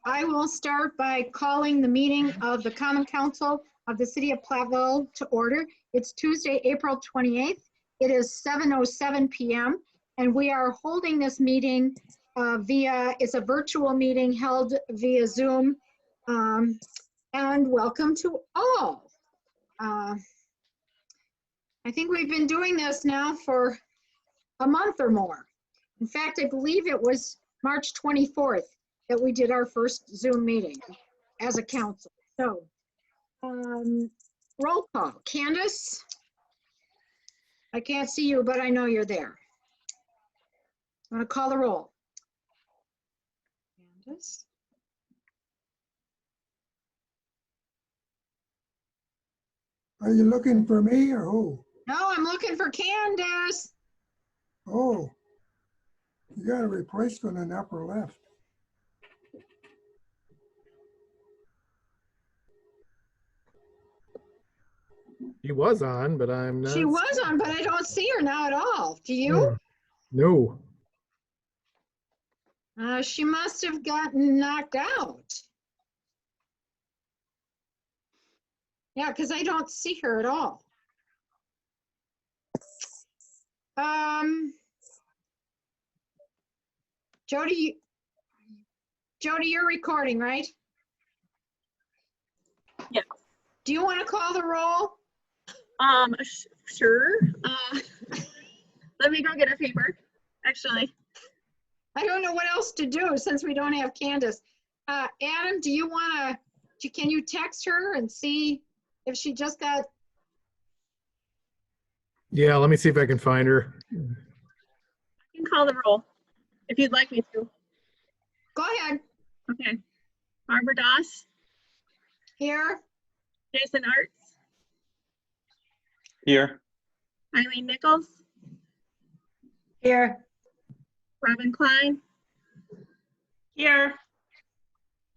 I will start by calling the meeting of the Common Council of the City of Platteville to order. It's Tuesday, April 28th. It is 7:07 p.m. and we are holding this meeting it's a virtual meeting held via Zoom. And welcome to all. I think we've been doing this now for a month or more. In fact, I believe it was March 24th that we did our first Zoom meeting as a council. So, roll call. Candace? I can't see you, but I know you're there. I'm gonna call the roll. Candace? Are you looking for me or who? No, I'm looking for Candace. Oh, you got a replacement in the upper left. She was on, but I'm not. She was on, but I don't see her now at all. Do you? No. She must have gotten knocked out. Yeah, because I don't see her at all. Jody, you're recording, right? Yeah. Do you want to call the roll? Sure. Let me go get a paper, actually. I don't know what else to do since we don't have Candace. Adam, do you want to, can you text her and see if she just got? Yeah, let me see if I can find her. I can call the roll if you'd like me to. Go ahead. Okay. Barbara Doss, Here. Jason Arts, Here. Eileen Nichols, Here. Robin Klein, Here.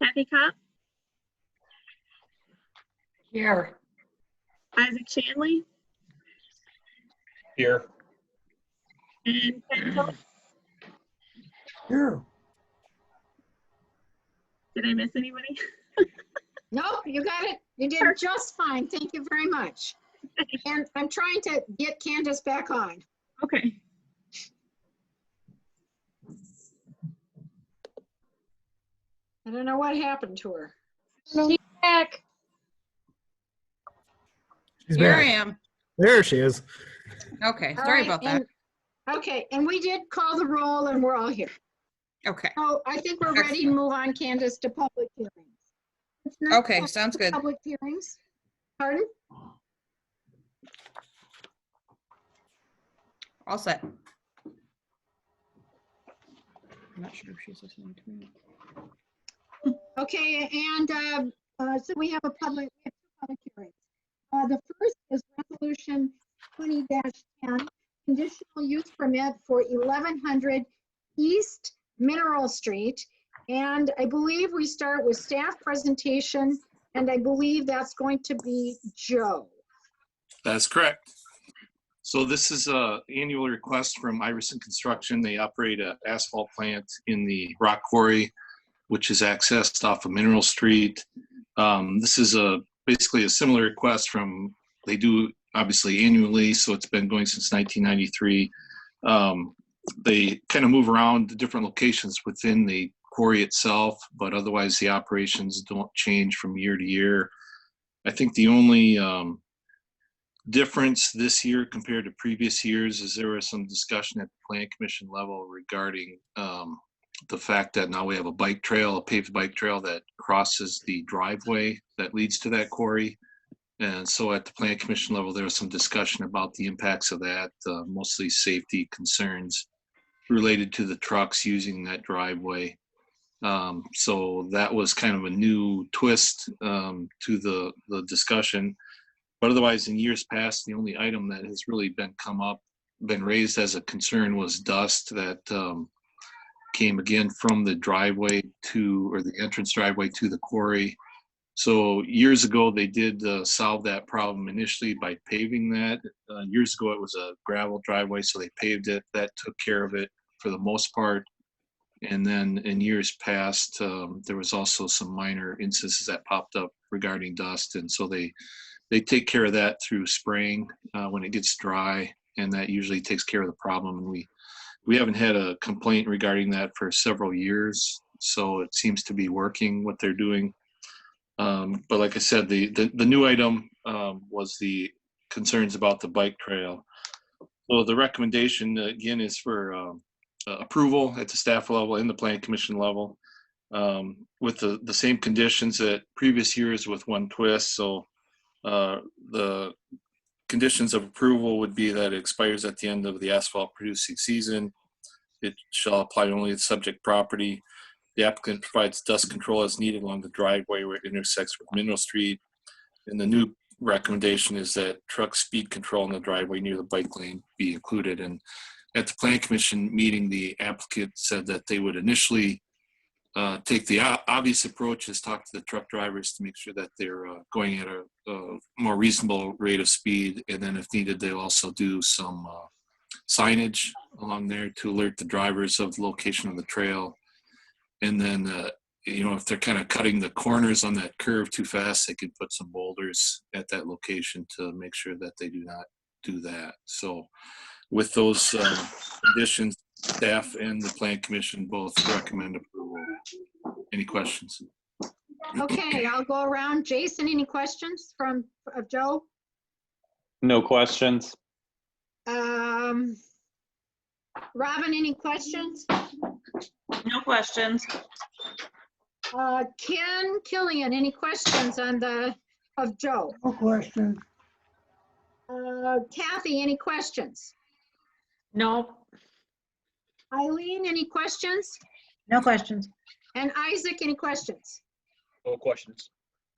Kathy Kopp, Here. Isaac Shanley, Here. and Ken Pope. Here. Did I miss anybody? Nope, you got it. You did just fine. Thank you very much. And I'm trying to get Candace back on. Okay. I don't know what happened to her. She's back. She's Here back. I am. There she is. Okay, All sorry right, about that. Okay, and we did call the roll and we're all here. Okay, So I think we're ready to move on, Candace, to public hearings. It's not okay, sounds good. Public hearings. Pardon? All set. I'm not sure if she's listening to me. Okay, and so we have two public hearings. The first is resolution 20-10, conditional use permit for 1100 East Mineral Street. And I believe we start with staff presentation, and I believe that's going to be Joe. That's correct. So this is an annual request from Iverson Construction. They operate an asphalt plant in the rock quarry, which is accessed off of Mineral Street. This is basically a similar request from, they do obviously annually, so it's been going since 1993. They kind of move around to different locations within the quarry itself, but otherwise the operations don't change from year to year. I think the only difference this year compared to previous years is there was some discussion at the Plan Commission level regarding the fact that now we have a bike trail, a paved bike trail that crosses the driveway that leads to that quarry. And so at the Plan Commission level, there was some discussion about the impacts of that, mostly safety concerns related to the trucks using that driveway. So that was kind of a new twist to the discussion. But otherwise, in years past, the only item that has really been raised as a concern was dust that came again from the driveway or the entrance driveway to the quarry. So years ago, they did solve that problem initially by paving that. Years ago, it was a gravel driveway, so they paved it. That took care of it for the most part. And then in years past, there was also some minor instances that popped up regarding dust. And so they take care of that through spraying when it gets dry, and that usually takes care of the problem. And we haven't had a complaint regarding that for several years. So it seems to be working what they're doing. But like I said, the new item was the concerns about the bike trail. So the recommendation again is for approval at the staff level and the planning commission level with the same conditions that previous years with one twist. So the conditions of approval would be that it expires at the end of the asphalt producing season. It shall apply only to subject property. The applicant provides dust control as needed along the driveway where it intersects with Mineral Street. And the new recommendation is that truck speed control in the driveway near the bike lane be included. And at the planning commission meeting, the applicant said that they would initially take the obvious approach is talk to the truck drivers to make sure that they're going at a more reasonable rate of speed. And then if needed, they'll also do some signage along there to alert the drivers of the location of the trail. And then, if they're kind of cutting the corners on that curve too fast, they could put some boulders at that location to make sure that they do not do that. So with those conditions, staff and the plan commission both recommend approval. Any questions? Okay, I'll go around. Jason, any questions of Joe? No questions. Robin, any questions? No questions. Ken Killian, any questions of Joe? No question. Kathy, any questions? No, Eileen, any questions? no questions. And Isaac, any questions? No questions.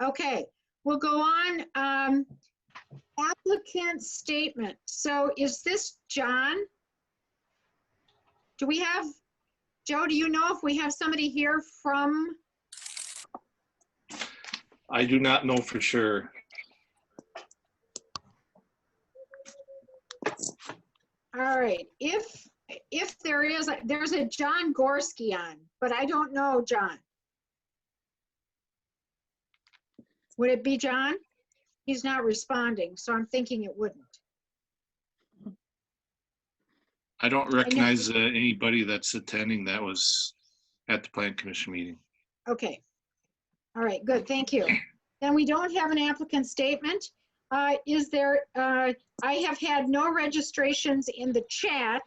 Okay, we'll go on. Applicant statement. So is this John? Do we have, Joe, do you know if we have somebody here from? I do not know for sure. All right, if there is, there's a John Gorski on, but I don't know John. Would it be John? He's not responding, so I'm thinking it wouldn't. I don't recognize anybody that's attending that was at the plan commission meeting. Okay. All right, good, thank you. Then we don't have an applicant statement. Is there, I have had no registrations in the chat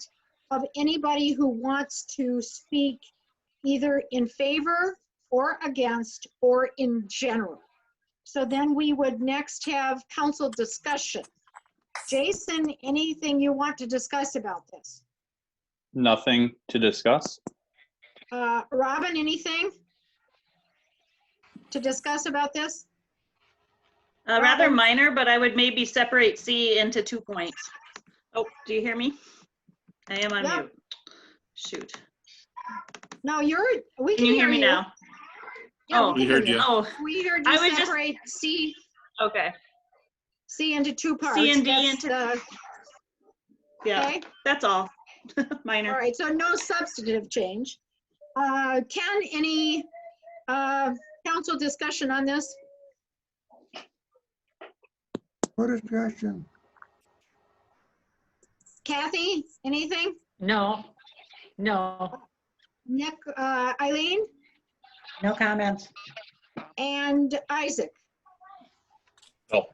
of anybody who wants to speak either in favor or against or in general. So then we would next have council discussion. Jason, anything you want to discuss about this? Nothing to discuss. Robin, anything to discuss about this? Rather minor, but I would maybe separate C into 2 points. Oh, do you hear me? I am on Yeah. mute. Shoot. No, we Can you hear me now? Yeah, Oh, we We can heard hear you. you. Oh, We heard I you was just- separate C okay. into two parts. C and D That's into- the- Yeah, Okay, that's all. all Minor. right, so no substantive change. Ken, any council discussion on this? What discussion? Kathy, anything? No, no, Nick, Eileen, no comments. and Isaac? No.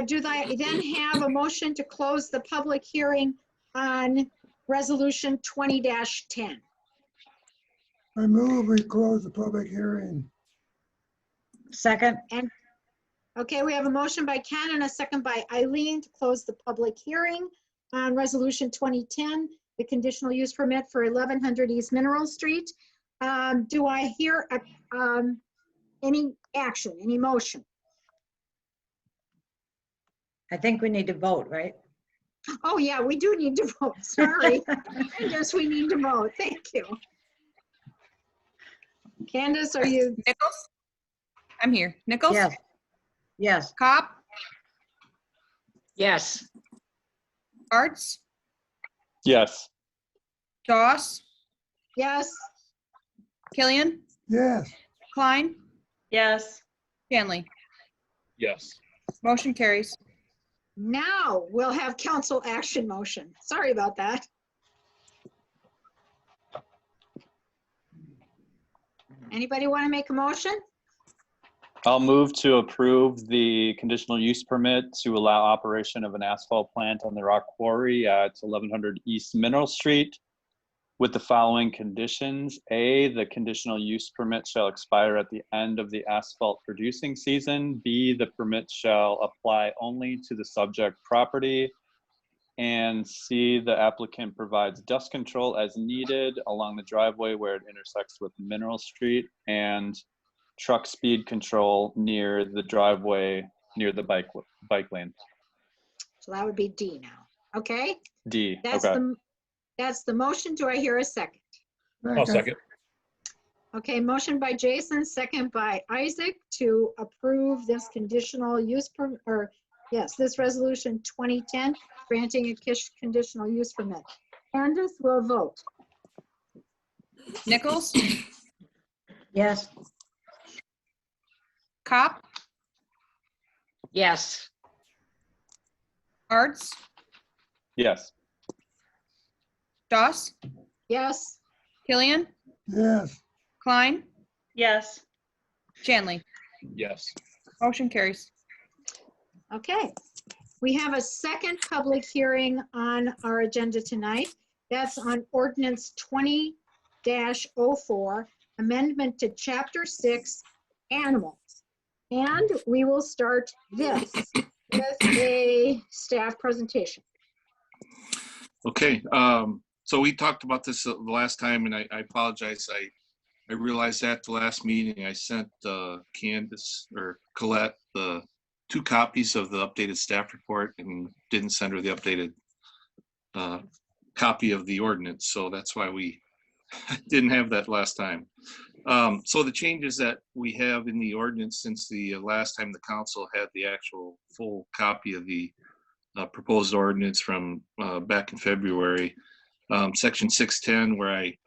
Do they then have a motion to close the public hearing on resolution 20-10? I move we close the public hearing. Second, Okay, we have a motion by Ken and a second by Eileen to close the public hearing on resolution 2010, the conditional use permit for 1100 East Mineral Street. Do I hear any action, any motion? I think we need to vote, right? Oh, yeah, we do need to vote. Sorry. Yes, we need to vote. Thank you. Candace, are you? Nichols? I'm here. Nichols? Yes, yes, Cop? yes, Arts? Yes. Doss? Yes. Killian, Yes. Klein, Yes. Shanley. Yes. Motion carries. Now we'll have council action motion. Sorry about that. Anybody want to make a motion? I'll move to approve the conditional use permit to allow operation of an asphalt plant on the rock quarry at 1100 East Mineral Street with the following conditions. A, the conditional use permit shall expire at the end of the asphalt producing season. B, the permit shall apply only to the subject property. And C, the applicant provides dust control as needed along the driveway where it intersects with Mineral Street, and truck speed control near the driveway near the bike lane. So that would be D now. Okay, D, that's okay. that's the motion. Do I hear a second? I'll second. Okay, motion by Jason, second by Isaac to approve this conditional use this resolution 2010, granting a conditional use permit. Candace will vote. Nichols, Yes. Cop, Yes. Arts, Yes. Doss, Yes. Killian, Yes. Klein, Yes. Shanley. Yes. Motion carries. Okay, we have a second public hearing on our agenda tonight. That's on Ordinance 20-04, Amendment to Chapter 6, Animals. And we will start this with a staff presentation. Okay, so we talked about this the last time, and I apologize. I realized at the last meeting I sent Candace or Colette the 2 copies of the updated staff report and didn't send her the updated copy of the ordinance. So that's why we didn't have that last time. So the changes that we have in the ordinance since the last time the council had the actual full copy of the proposed ordinance from back in February, section 610, where I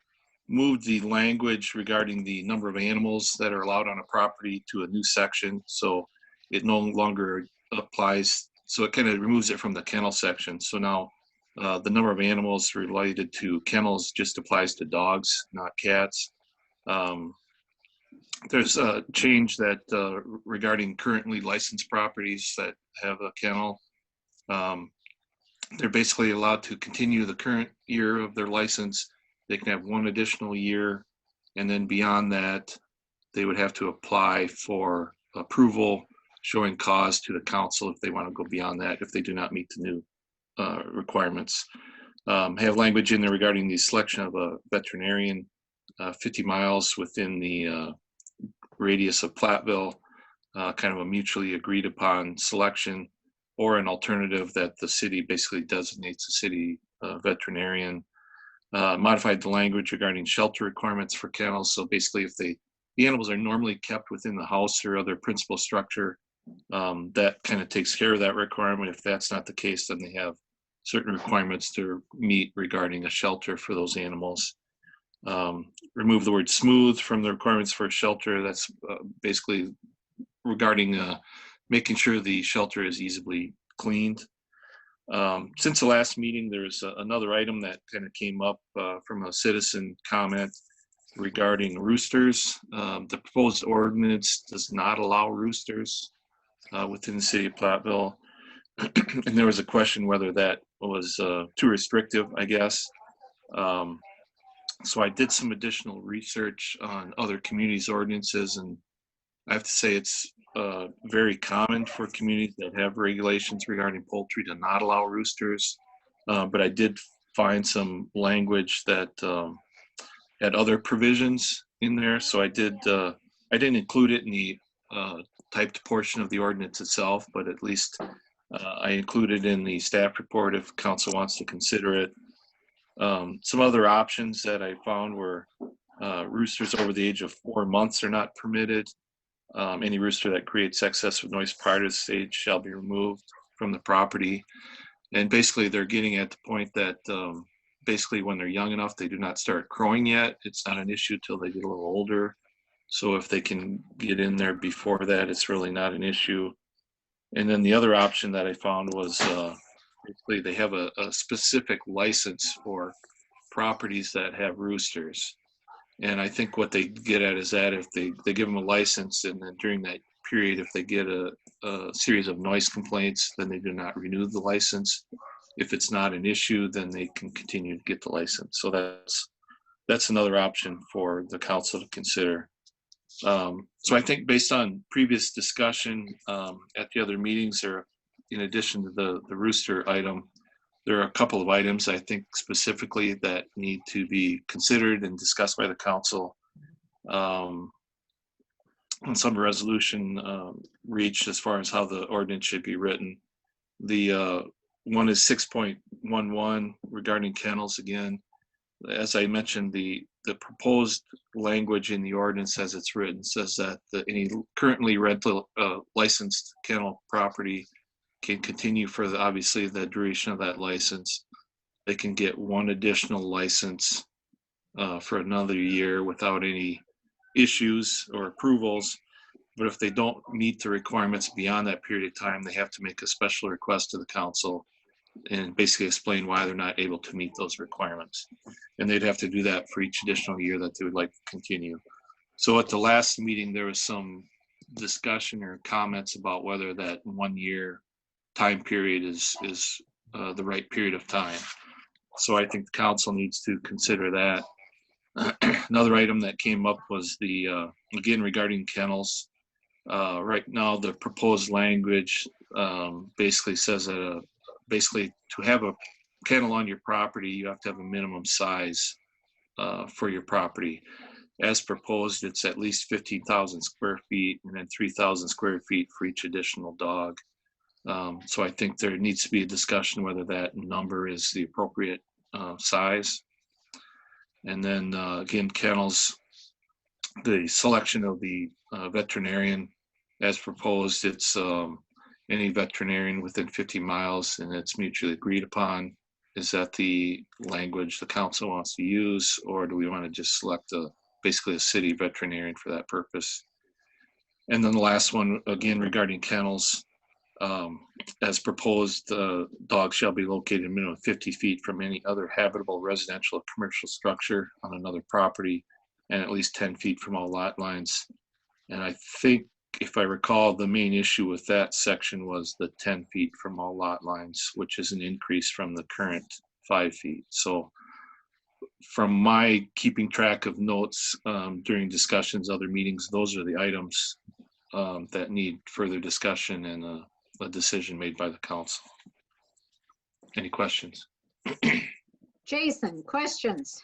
moved the language regarding the number of animals that are allowed on a property to a new section. So it no longer applies. So it kind of removes it from the kennel section. So now the number of animals related to kennels just applies to dogs, not cats. There's a change that regarding currently licensed properties that have a kennel. They're basically allowed to continue the current year of their license. They can have 1 additional year, and then beyond that, they would have to apply for approval showing cause to the council if they want to go beyond that, if they do not meet the new requirements. Have language in there regarding the selection of a veterinarian 50 miles within the radius of Platteville, kind of a mutually agreed upon selection, or an alternative that the city basically designates a city veterinarian. Modified the language regarding shelter requirements for kennels. So basically, if the animals are normally kept within the house or other principal structure, that kind of takes care of that requirement. If that's not the case, then they have certain requirements to meet regarding a shelter for those animals. Remove the word smooth from the requirements for a shelter. That's basically regarding making sure the shelter is easily cleaned. Since the last meeting, there's another item that kind of came up from a citizen comment regarding roosters. The proposed ordinance does not allow roosters within the city of Platteville. And there was a question whether that was too restrictive, I guess. So I did some additional research on other communities' ordinances, and I have to say it's very common for communities that have regulations regarding poultry to not allow roosters. But I did find some language that had other provisions in there. So I didn't include it in the typed portion of the ordinance itself, but at least I included in the staff report if council wants to consider it. Some other options that I found were roosters over the age of 4 months are not permitted. Any rooster that creates excessive noise prior to the stage shall be removed from the property. And basically they're getting at the point that basically when they're young enough, they do not start crowing yet. It's not an issue till they get a little older. So if they can get in there before that, it's really not an issue. And then the other option that I found was basically they have a specific license for properties that have roosters. And I think what they get at is that if they give them a license, and then during that period, if they get a series of noise complaints, then they do not renew the license. If it's not an issue, then they can continue to get the license. So that's another option for the council to consider. So I think based on previous discussion at the other meetings, or in addition to the rooster item, there are a couple of items I think specifically that need to be considered and discussed by the council. And some resolution reached as far as how the ordinance should be written. The one is 6.11 regarding kennels again. As I mentioned, the proposed language in the ordinance as it's written says that any currently rental licensed kennel property can continue for obviously the duration of that license. They can get one additional license for another year without any issues or approvals. But if they don't meet the requirements beyond that period of time, they have to make a special request to the council and basically explain why they're not able to meet those requirements. And they'd have to do that for each additional year that they would like to continue. So at the last meeting, there was some discussion or comments about whether that 1 year time period is the right period of time. So I think the council needs to consider that. Another item that came up was the, again, regarding kennels. Right now, the proposed language basically says that basically to have a kennel on your property, you have to have a minimum size for your property. As proposed, it's at least 15,000 square feet and then 3,000 square feet for each additional dog. So I think there needs to be a discussion whether that number is the appropriate size. And then again, kennels, the selection of the veterinarian as proposed, it's any veterinarian within 50 miles and it's mutually agreed upon. Is that the language the council wants to use, or do we want to just select basically a city veterinarian for that purpose? And then the last one, again, regarding kennels, as proposed, dogs shall be located a minimum of 50 feet from any other habitable residential or commercial structure on another property and at least 10 feet from all lot lines. And I think, if I recall, the main issue with that section was the 10 feet from all lot lines, which is an increase from the current 5 feet. So from my keeping track of notes during discussions, other meetings, those are the items that need further discussion and a decision made by the council. Any questions? Jason, questions?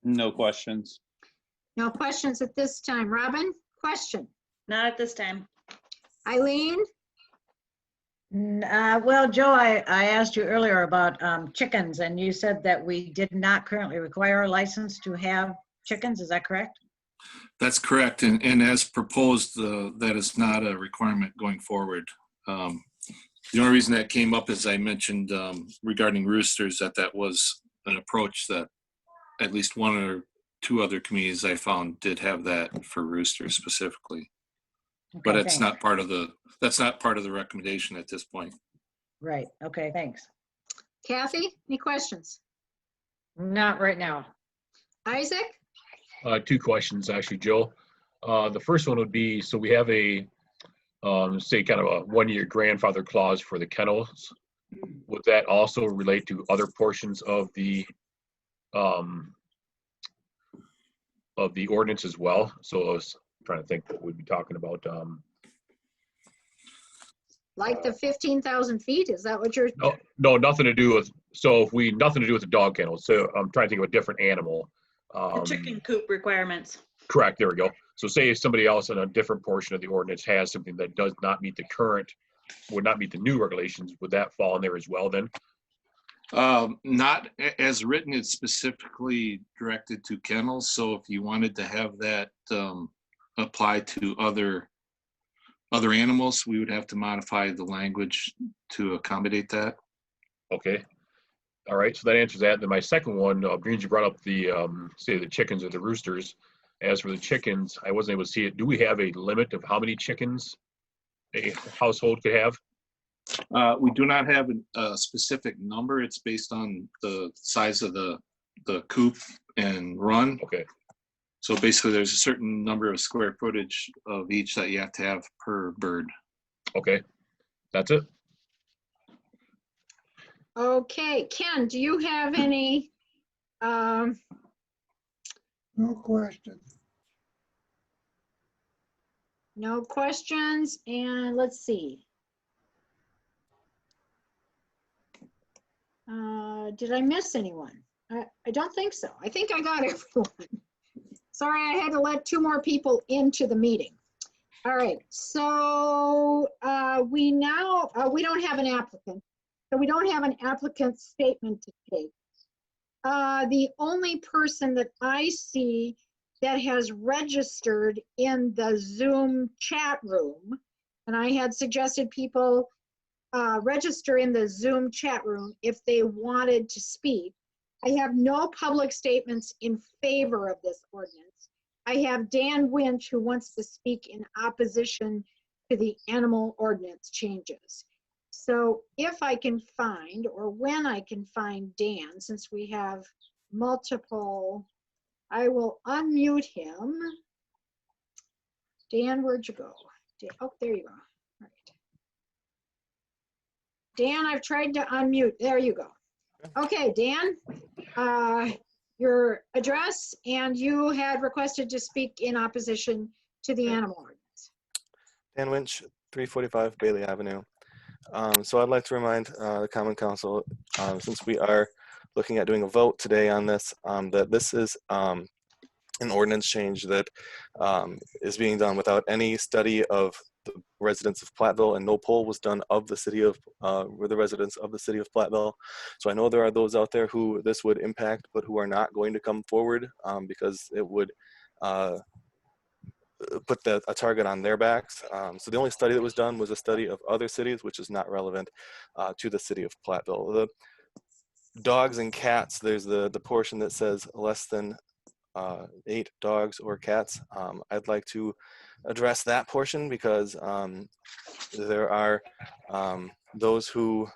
No questions. No questions at this time. Robin, question? Not at this time. Eileen? Well, Joe, I asked you earlier about chickens, and you said that we did not currently require a license to have chickens. Is that correct? That's correct. And as proposed, that is not a requirement going forward. The only reason that came up, as I mentioned, regarding roosters, that was an approach that at least one or two other communities I found did have that for roosters specifically. Okay, But it's thanks. not part of that's not part of the recommendation at this point. Right, okay, thanks. Kathy, any questions? Not right now. Isaac? Two questions, actually, Joe. The first one would be, so we have a, say, kind of a 1 year grandfather clause for the kennels. Would that also relate to other portions of the ordinance as well? So I was trying to think what we'd be talking about. Like the 15,000 feet? Is that what you're? No, nothing to do with, so if we, nothing to do with the dog kennel. So I'm trying to think of a different animal. The chicken coop requirements. Correct, there we go. So say if somebody else in a different portion of the ordinance has something that does not meet the current, would not meet the new regulations, would that fall in there as well then? Not as written, it's specifically directed to kennels. So if you wanted to have that apply to other animals, we would have to modify the language to accommodate that. Okay. All right, so that answers that. Then my second one, being you brought up the, say the chickens or the roosters. As for the chickens, I wasn't able to see it. Do we have a limit of how many chickens a household could have? We do not have a specific number. It's based on the size of the coop and run. Okay, So basically, there's a certain number of square footage of each that you have to have per bird. okay, that's it. Okay, Ken, do you have any, No question. no questions? And let's see. Did I miss anyone? I don't think so. I think I got everyone. Sorry, I had to let 2 more people into the meeting. All right, so we don't have an applicant. So we don't have an applicant statement to take. The only person that I see that has registered in the Zoom chat room, and I had suggested people register in the Zoom chat room if they wanted to speak. I have no public statements in favor of this ordinance. I have Dan Winch who wants to speak in opposition to the animal ordinance changes. So if I can find, or when I can find Dan, since we have multiple, I will unmute him. Dan, where'd you go? Oh, there you go. All right. Dan, I've tried to unmute. There you go. Okay, Dan, your address, and you had requested to speak in opposition to the animal ordinance. Dan Winch, 345 Bailey Avenue. So I'd like to remind the Common Council, since we are looking at doing a vote today on this, that this is an ordinance change that is being done without any study of the residents of Platteville, and no poll was done of the city of, the residents of the city of Platteville. So I know there are those out there who this would impact, but who are not going to come forward because it would put a target on their backs. So the only study that was done was a study of other cities, which is not relevant to the city of Platteville. The dogs and cats, there's the portion that says less than 8 dogs or cats. I'd like to address that portion because there are those who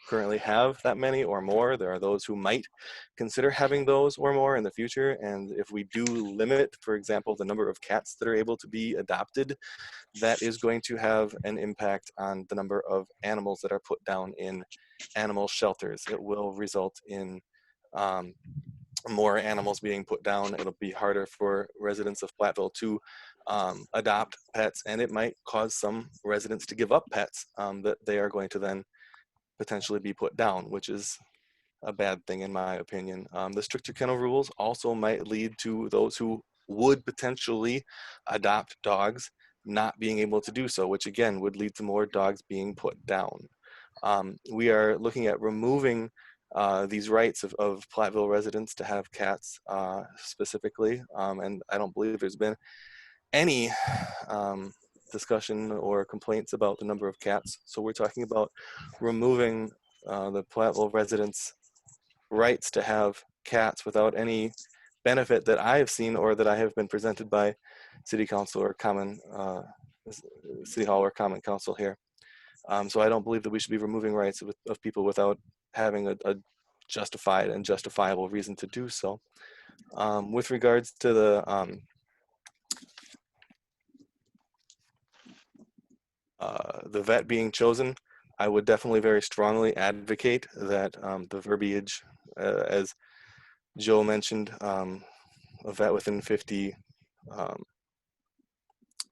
currently have that many or more. There are those who might consider having those or more in the future. And if we do limit, for example, the number of cats that are able to be adopted, that is going to have an impact on the number of animals that are put down in animal shelters. It will result in more animals being put down. It'll be harder for residents of Platteville to adopt pets, and it might cause some residents to give up pets that they are going to then potentially be put down, which is a bad thing in my opinion. The stricter kennel rules also might lead to those who would potentially adopt dogs not being able to do so, which again would lead to more dogs being put down. We are looking at removing these rights of Platteville residents to have cats specifically, and I don't believe there's been any discussion or complaints about the number of cats. So we're talking about removing the Platteville residents' rights to have cats without any benefit that I have seen or that I have been presented by City Council or City Hall or Common Council here. So I don't believe that we should be removing rights of people without having a justified and justifiable reason to do so. With regards to the vet being chosen, I would definitely very strongly advocate that the verbiage, as Joe mentioned, a vet within 50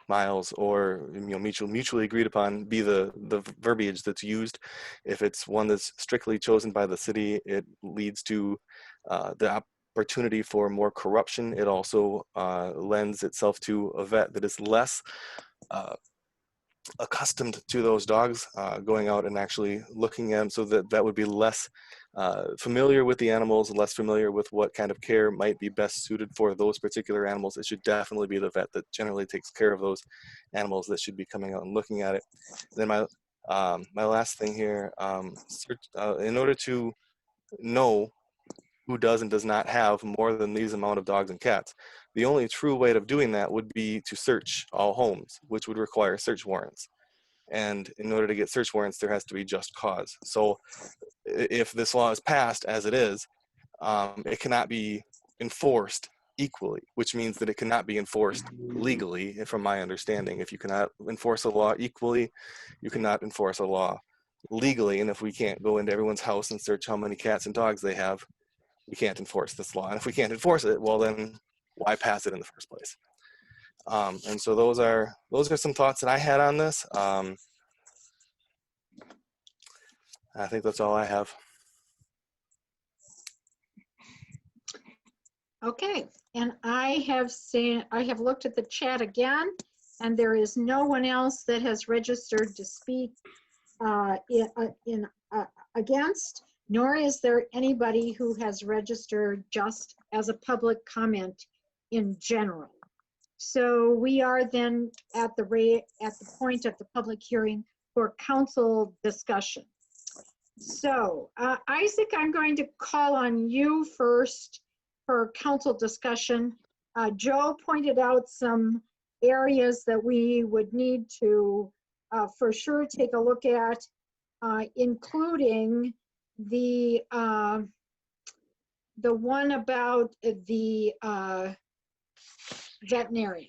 miles or mutually agreed upon be the verbiage that's used. If it's one that's strictly chosen by the city, it leads to the opportunity for more corruption. It also lends itself to a vet that is less accustomed to those dogs, going out and actually looking at them, so that would be less familiar with the animals, less familiar with what kind of care might be best suited for those particular animals. It should definitely be the vet that generally takes care of those animals that should be coming out and looking at it. And then my last thing here, in order to know who does and does not have more than these amount of dogs and cats. The only true way of doing that would be to search all homes, which would require search warrants. And in order to get search warrants, there has to be just cause. So if this law is passed as it is, it cannot be enforced equally, which means that it cannot be enforced legally, from my understanding. If you cannot enforce a law equally, you cannot enforce a law legally. And if we can't go into everyone's house and search how many cats and dogs they have, we can't enforce this law. And if we can't enforce it, well then why pass it in the first place? And so those are some thoughts that I had on this. I think that's all I have. Okay, and I have looked at the chat again, and there is no one else that has registered to speak against, nor is there anybody who has registered just as a public comment in general. So we are then at the point of the public hearing for council discussion. So Isaac, I'm going to call on you first for council discussion. Joe pointed out some areas that we would need to for sure take a look at, including the one about the veterinarian.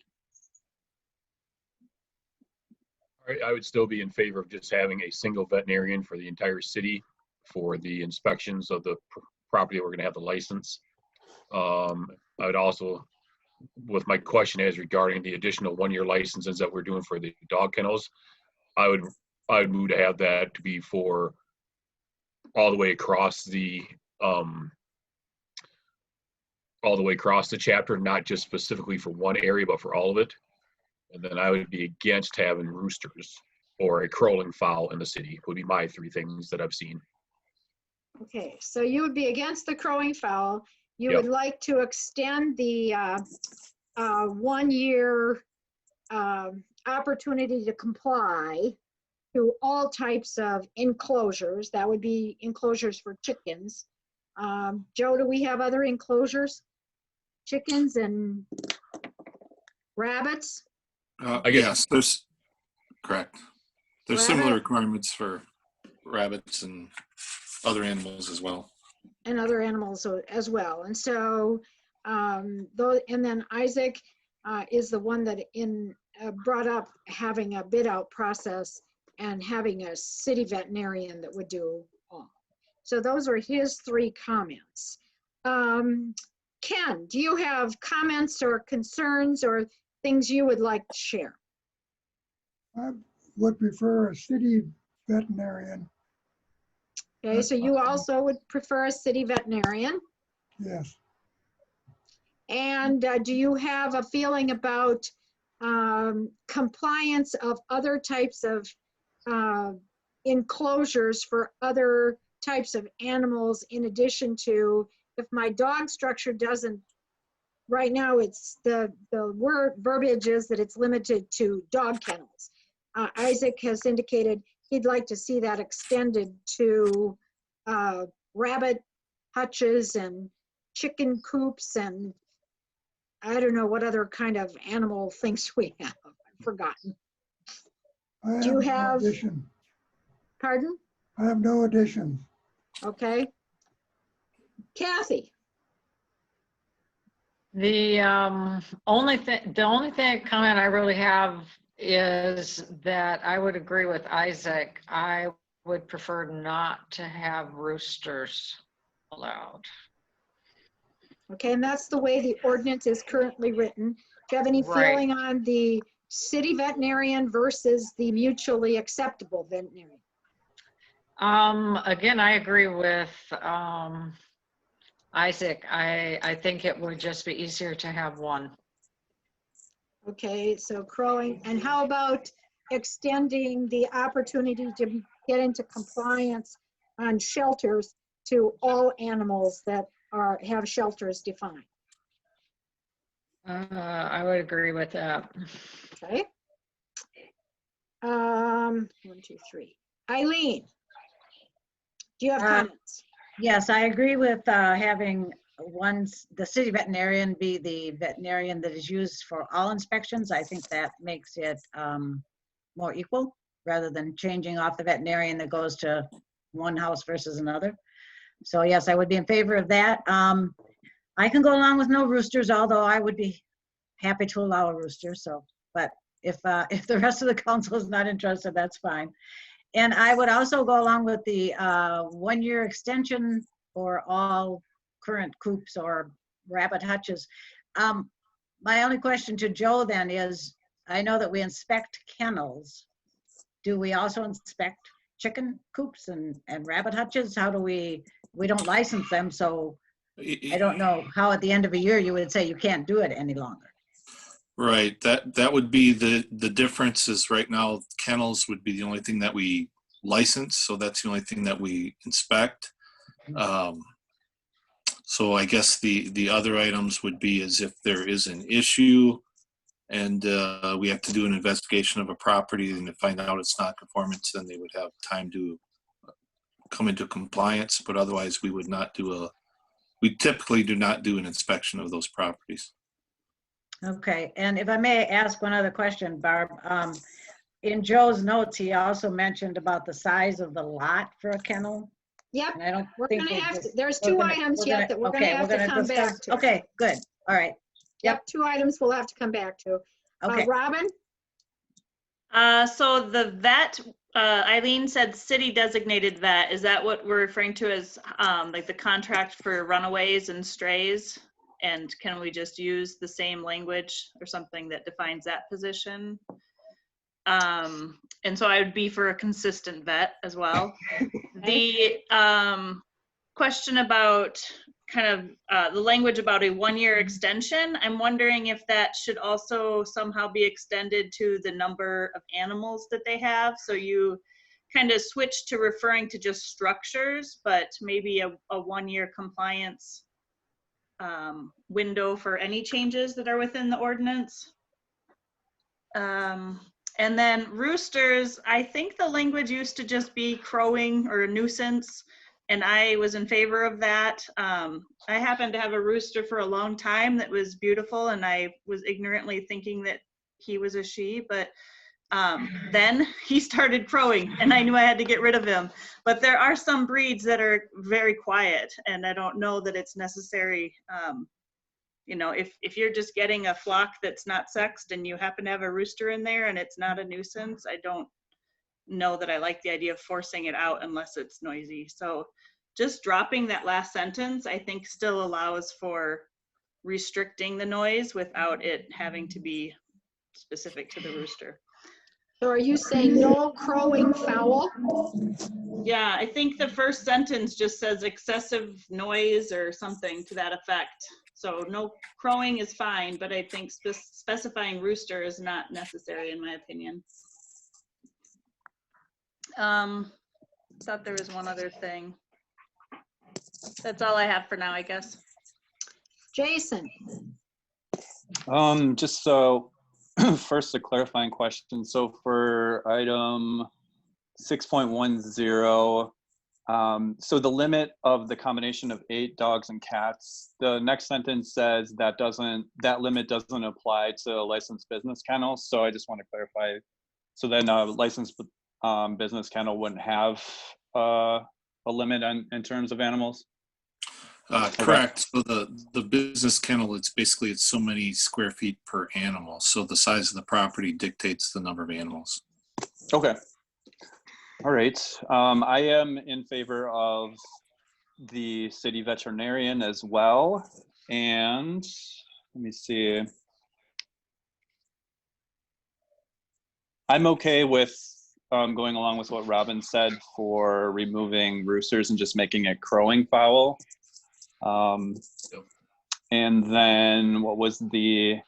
I would still be in favor of just having a single veterinarian for the entire city for the inspections of the property we're going to have the license. I would also, with my question as regarding the additional 1-year licenses that we're doing for the dog kennels, I would move to have that to be for all the way across the chapter, not just specifically for one area, but for all of it. And then I would be against having roosters or a crowing fowl in the city, would be my 3 things that I've seen. Okay, so you would be against the crowing fowl. You Yep. would like to extend the 1-year opportunity to comply to all types of enclosures. That would be enclosures for chickens. Joe, do we have other enclosures? Chickens and rabbits? Yes, there's, correct. There's similar Rabbit. requirements for rabbits and other animals as well. And other animals as well. And so, and then Isaac is the one that brought up having a bid out process and having a city veterinarian that would do all. So those are his 3 comments. Ken, do you have comments or concerns or things you would like to share? I would prefer a city veterinarian. Okay, so you also would prefer a city veterinarian. Yes. And do you have a feeling about compliance of other types of enclosures for other types of animals, in addition to, if my dog structure doesn't, right now it's the verbiage is that it's limited to dog kennels. Isaac has indicated he'd like to see that extended to rabbit hutches and chicken coops and I don't know what other kind of animal things we have. I've forgotten. I Do you no have- addition. Pardon? I have no additions. Okay. Kathy? The only comment I really have is that I would agree with Isaac. I would prefer not to have roosters allowed. Okay, and that's the way the ordinance is currently written. Do you have any Right. feeling on the city veterinarian versus the mutually acceptable veterinarian? Again, I agree with Isaac. I think it would just be easier to have one. Okay, so crowing, and how about extending the opportunity to get into compliance on shelters to all animals that have shelters defined? I would agree with that. Okay. 1, 2, 3. Eileen, do you have comments? Yes, I agree with having the city veterinarian be the veterinarian that is used for all inspections. I think that makes it more equal rather than changing off the veterinarian that goes to one house versus another. So yes, I would be in favor of that. I can go along with no roosters, although I would be happy to allow a rooster. So, but if the rest of the council is not interested, that's fine. And I would also go along with the 1-year extension for all current coops or rabbit hutches. My only question to Joe then is, I know that we inspect kennels. Do we also inspect chicken coops and rabbit hutches? How do we don't license them, so I don't know how at the end of a year you would say you can't do it any longer. Right, that would be the difference is right now kennels would be the only thing that we license, so that's the only thing that we inspect. So I guess the other items would be as if there is an issue and we have to do an investigation of a property and to find out it's not conformance, then they would have time to come into compliance, but otherwise we would not do we typically do not do an inspection of those properties. Okay, and if I may ask one other question, Barb, in Joe's notes, he also mentioned about the size of the lot for a kennel. Yep, And I don't we're think gonna we have just- to, there's we're two gonna- items we're yet gonna- that we're okay, gonna have we're to gonna come back discuss- to. Okay, good, all right, Yep, 2 items we'll have to come back to. okay. Robin? So the vet, Eileen said city designated vet. Is that what we're referring to as like the contract for runaways and strays? And can we just use the same language or something that defines that position? And so I would be for a consistent vet as well. The question about kind of the language about a 1-year extension, I'm wondering if that should also somehow be extended to the number of animals that they have. So you kind of switch to referring to just structures, but maybe a 1-year compliance window for any changes that are within the ordinance. And then roosters, I think the language used to just be crowing or a nuisance, and I was in favor of that. I happened to have a rooster for a long time that was beautiful, and I was ignorantly thinking that he was a she, but then he started crowing, and I knew I had to get rid of him. But there are some breeds that are very quiet, and I don't know that it's necessary. You know, if you're just getting a flock that's not sexed and you happen to have a rooster in there and it's not a nuisance, I don't know that I like the idea of forcing it out unless it's noisy. So just dropping that last sentence, I think still allows for restricting the noise without it having to be specific to the rooster. So are you saying no crowing fowl? Yeah, I think the first sentence just says excessive noise or something to that effect. So no crowing is fine, but I think specifying rooster is not necessary in my opinion. Thought there was one other thing. That's all I have for now, I guess. Jason? Just so, first a clarifying question. So for item 6.10, so the limit of the combination of 8 dogs and cats, the next sentence says that limit doesn't apply to licensed business kennels. So I just want to clarify. So then a licensed business kennel wouldn't have a limit in terms of animals? Correct. So the business kennel, it's so many square feet per animal. So the size of the property dictates the number of animals. Okay. All right. I am in favor of the city veterinarian as well. And let me see. I'm okay with going along with what Robin said for removing roosters and just making it crowing fowl. And then what was the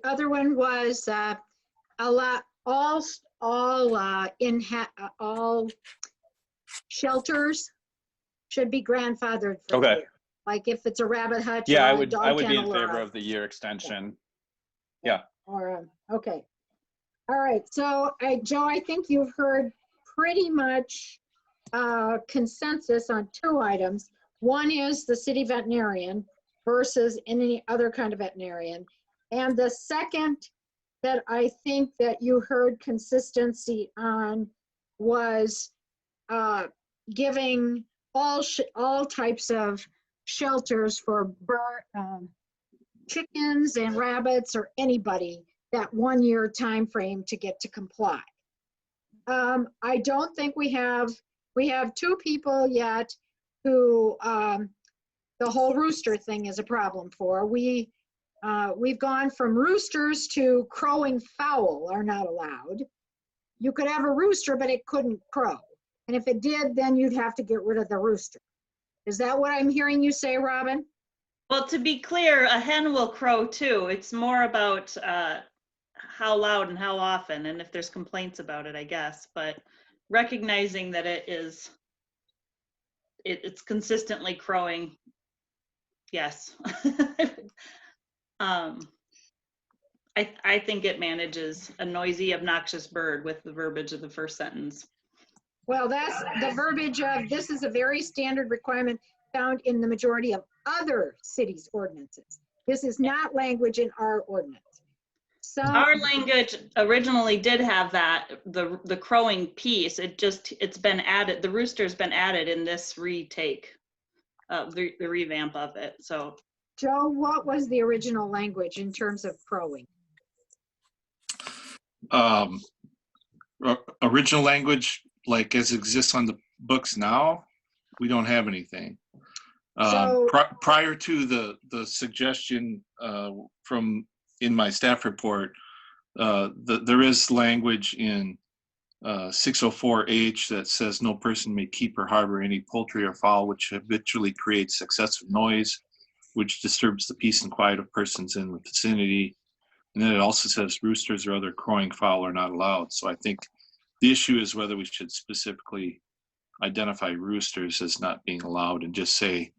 other one was all shelters should be grandfathered for the year. Like if it's a rabbit hutch. Yeah, or I would be in kennel favor or of the year extension. Okay. All right. So Joe, I think you've heard pretty much consensus on two items. One is the city veterinarian versus any other kind of veterinarian. And the second that I think that you heard consistency on was giving all types of shelters for chickens and rabbits or anybody that 1 year time frame to get to comply. I don't think we have two people yet who the whole rooster thing is a problem for. We've gone from roosters to crowing fowl are not allowed. You could have a rooster, but it couldn't crow. And if it did, then you'd have to get rid of the rooster. Is that what I'm hearing you say, Robin? Well, to be clear, a hen will crow too. It's more about how loud and how often, and if there's complaints about it, I guess. But recognizing that it's consistently crowing, yes. I think it manages a noisy, obnoxious bird with the verbiage of the first sentence. Well, that's the verbiage of, this is a very standard requirement found in the majority of other cities' ordinances. This is not language in our ordinance. Our language originally did have that, the crowing piece. It's been added, the rooster's been added in this retake, the revamp of it, so. Joe, what was the original language in terms of crowing? Original language, like as exists on the books now, we don't have anything. Prior to the suggestion from in my staff report, there is language in 604H that says no person may keep or harbor any poultry or fowl which habitually creates excessive noise, which disturbs the peace and quiet of persons in the vicinity. And then it also says roosters or other crowing fowl are not allowed. So I think the issue is whether we should specifically identify roosters as not being allowed and just say,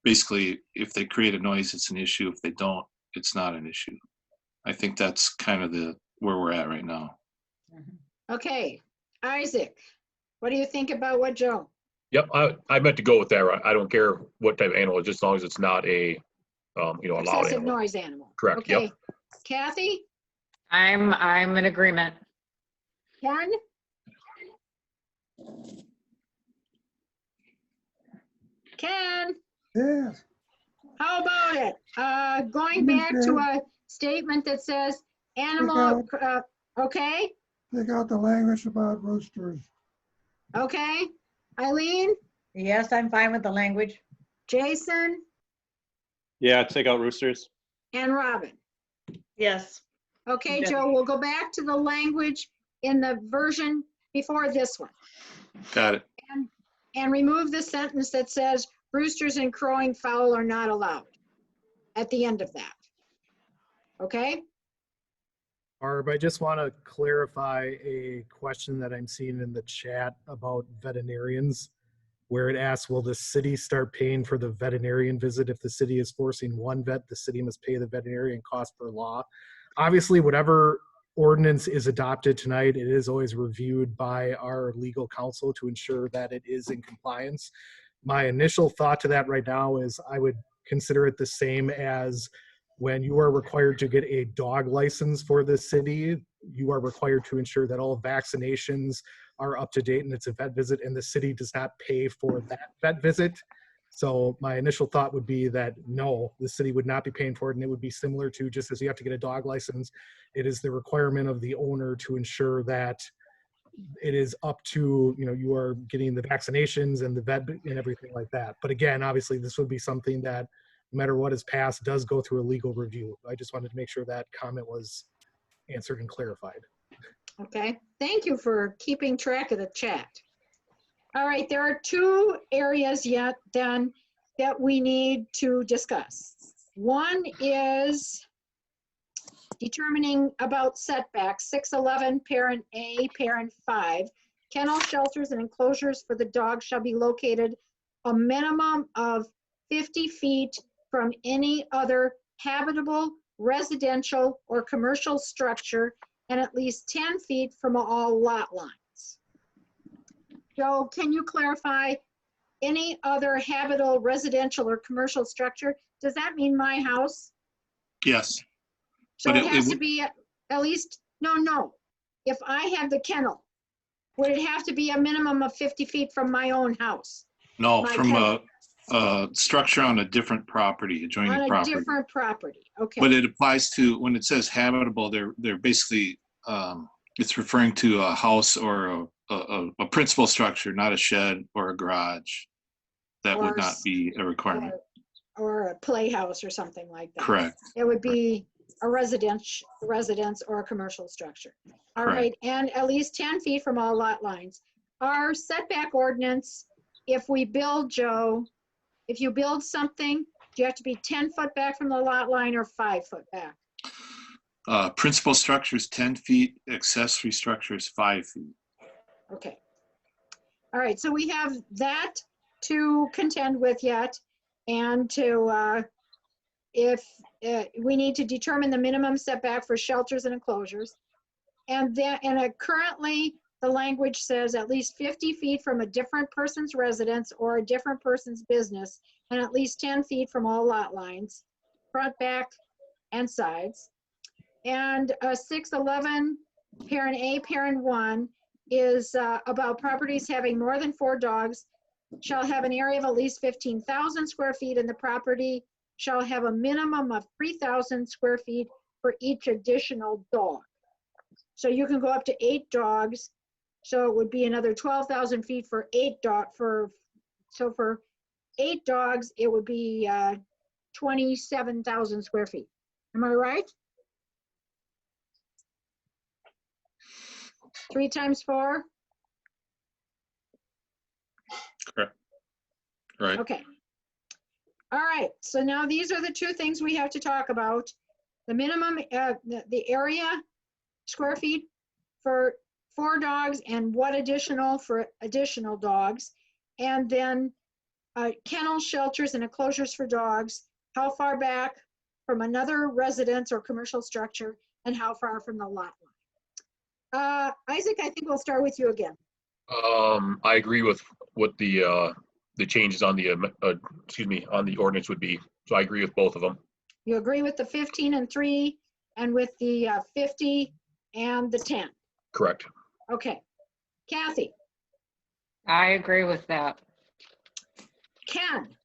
basically, if they create a noise, it's an issue. If they don't, it's not an issue. I think that's kind of where we're at right now. Okay, Isaac, what do you think about what Joe? Yep, I meant to go with that. I don't care what type of animal, just as long as it's not a, a loud Excessive animal. noise animal. Correct, Okay. yep. Kathy? I'm in agreement. Ken? Ken, Yes, how about it? Going back to a statement that says animal, okay, take out the language about roosters. okay. Eileen, Yes, I'm fine with the language. Jason, Yeah, take out roosters. and Robin. Yes. Okay, Okay. Joe, we'll go back to the language in the version before this one. Got it. And remove the sentence that says roosters and crowing fowl are not allowed at the end of that. Okay? Barb, I just want to clarify a question that I'm seeing in the chat about veterinarians, where it asks, will the city start paying for the veterinarian visit? If the city is forcing one vet, the city must pay the veterinarian cost per law. Obviously, whatever ordinance is adopted tonight, it is always reviewed by our legal counsel to ensure that it is in compliance. My initial thought to that right now is I would consider it the same as when you are required to get a dog license for the city, you are required to ensure that all vaccinations are up to date and it's a vet visit, and the city does not pay for that vet visit. So my initial thought would be that no, the city would not be paying for it, and it would be similar to just as you have to get a dog license, it is the requirement of the owner to ensure that it is up to, you are getting the vaccinations and the vet and everything like that. But again, obviously this would be something that no matter what is passed does go through a legal review. I just wanted to make sure that comment was answered and clarified. Okay, thank you for keeping track of the chat. All right, there are two areas yet then that we need to discuss. One is determining about setbacks, 611, parent A, parent 5. Kennel shelters and enclosures for the dog shall be located a minimum of 50 feet from any other habitable, residential, or commercial structure and at least 10 feet from all lot lines. Joe, can you clarify any other habitable residential or commercial structure? Does that mean my house? Yes, So But it it has to would- be at least, no. If I have the kennel, would it have to be a minimum of 50 feet from my own house? no, My from kennel. a structure on a different property, adjoining On a property. different property, okay. But it applies to, when it says habitable, they're basically, it's referring to a house or a principal structure, not a shed or a garage. That would Or not be a requirement. Or a playhouse or something like that. Correct. It would be a residence or a commercial structure. All Correct. right, and at least 10 feet from all lot lines. Our setback ordinance, if we build, Joe, if you build something, do you have to be 10 foot back from the lot line or 5 foot back? Principal structure is 10 feet, accessory structure is 5 feet. Okay. All right, so we have that to contend with yet, and to, if we need to determine the minimum setback for shelters and enclosures. And then, currently, the language says at least 50 feet from a different person's residence or a different person's business, and at least 10 feet from all lot lines, front, back, and sides. And 611, parent A, parent 1, is about properties having more than 4 dogs shall have an area of at least 15,000 square feet, and the property shall have a minimum of 3,000 square feet for each additional dog. So you can go up to 8 dogs. So it would be another 12,000 feet for 8 so for 8 dogs, it would be 27,000 square feet. Am I right? 3 times 4? Correct. Right. Okay. All right, so now these are the 2 things we have to talk about. The minimum, the area, square feet for 4 dogs, and what additional for additional dogs. And then kennel shelters and enclosures for dogs, how far back from another residence or commercial structure, and how far from the lot line. Isaac, I think we'll start with you again. I agree with what the changes on the, on the ordinance would be. So I agree with both of them. You agree with the 15 and 3, and with the 50 and the 10? Correct. Okay. Kathy? I agree with that. Ken?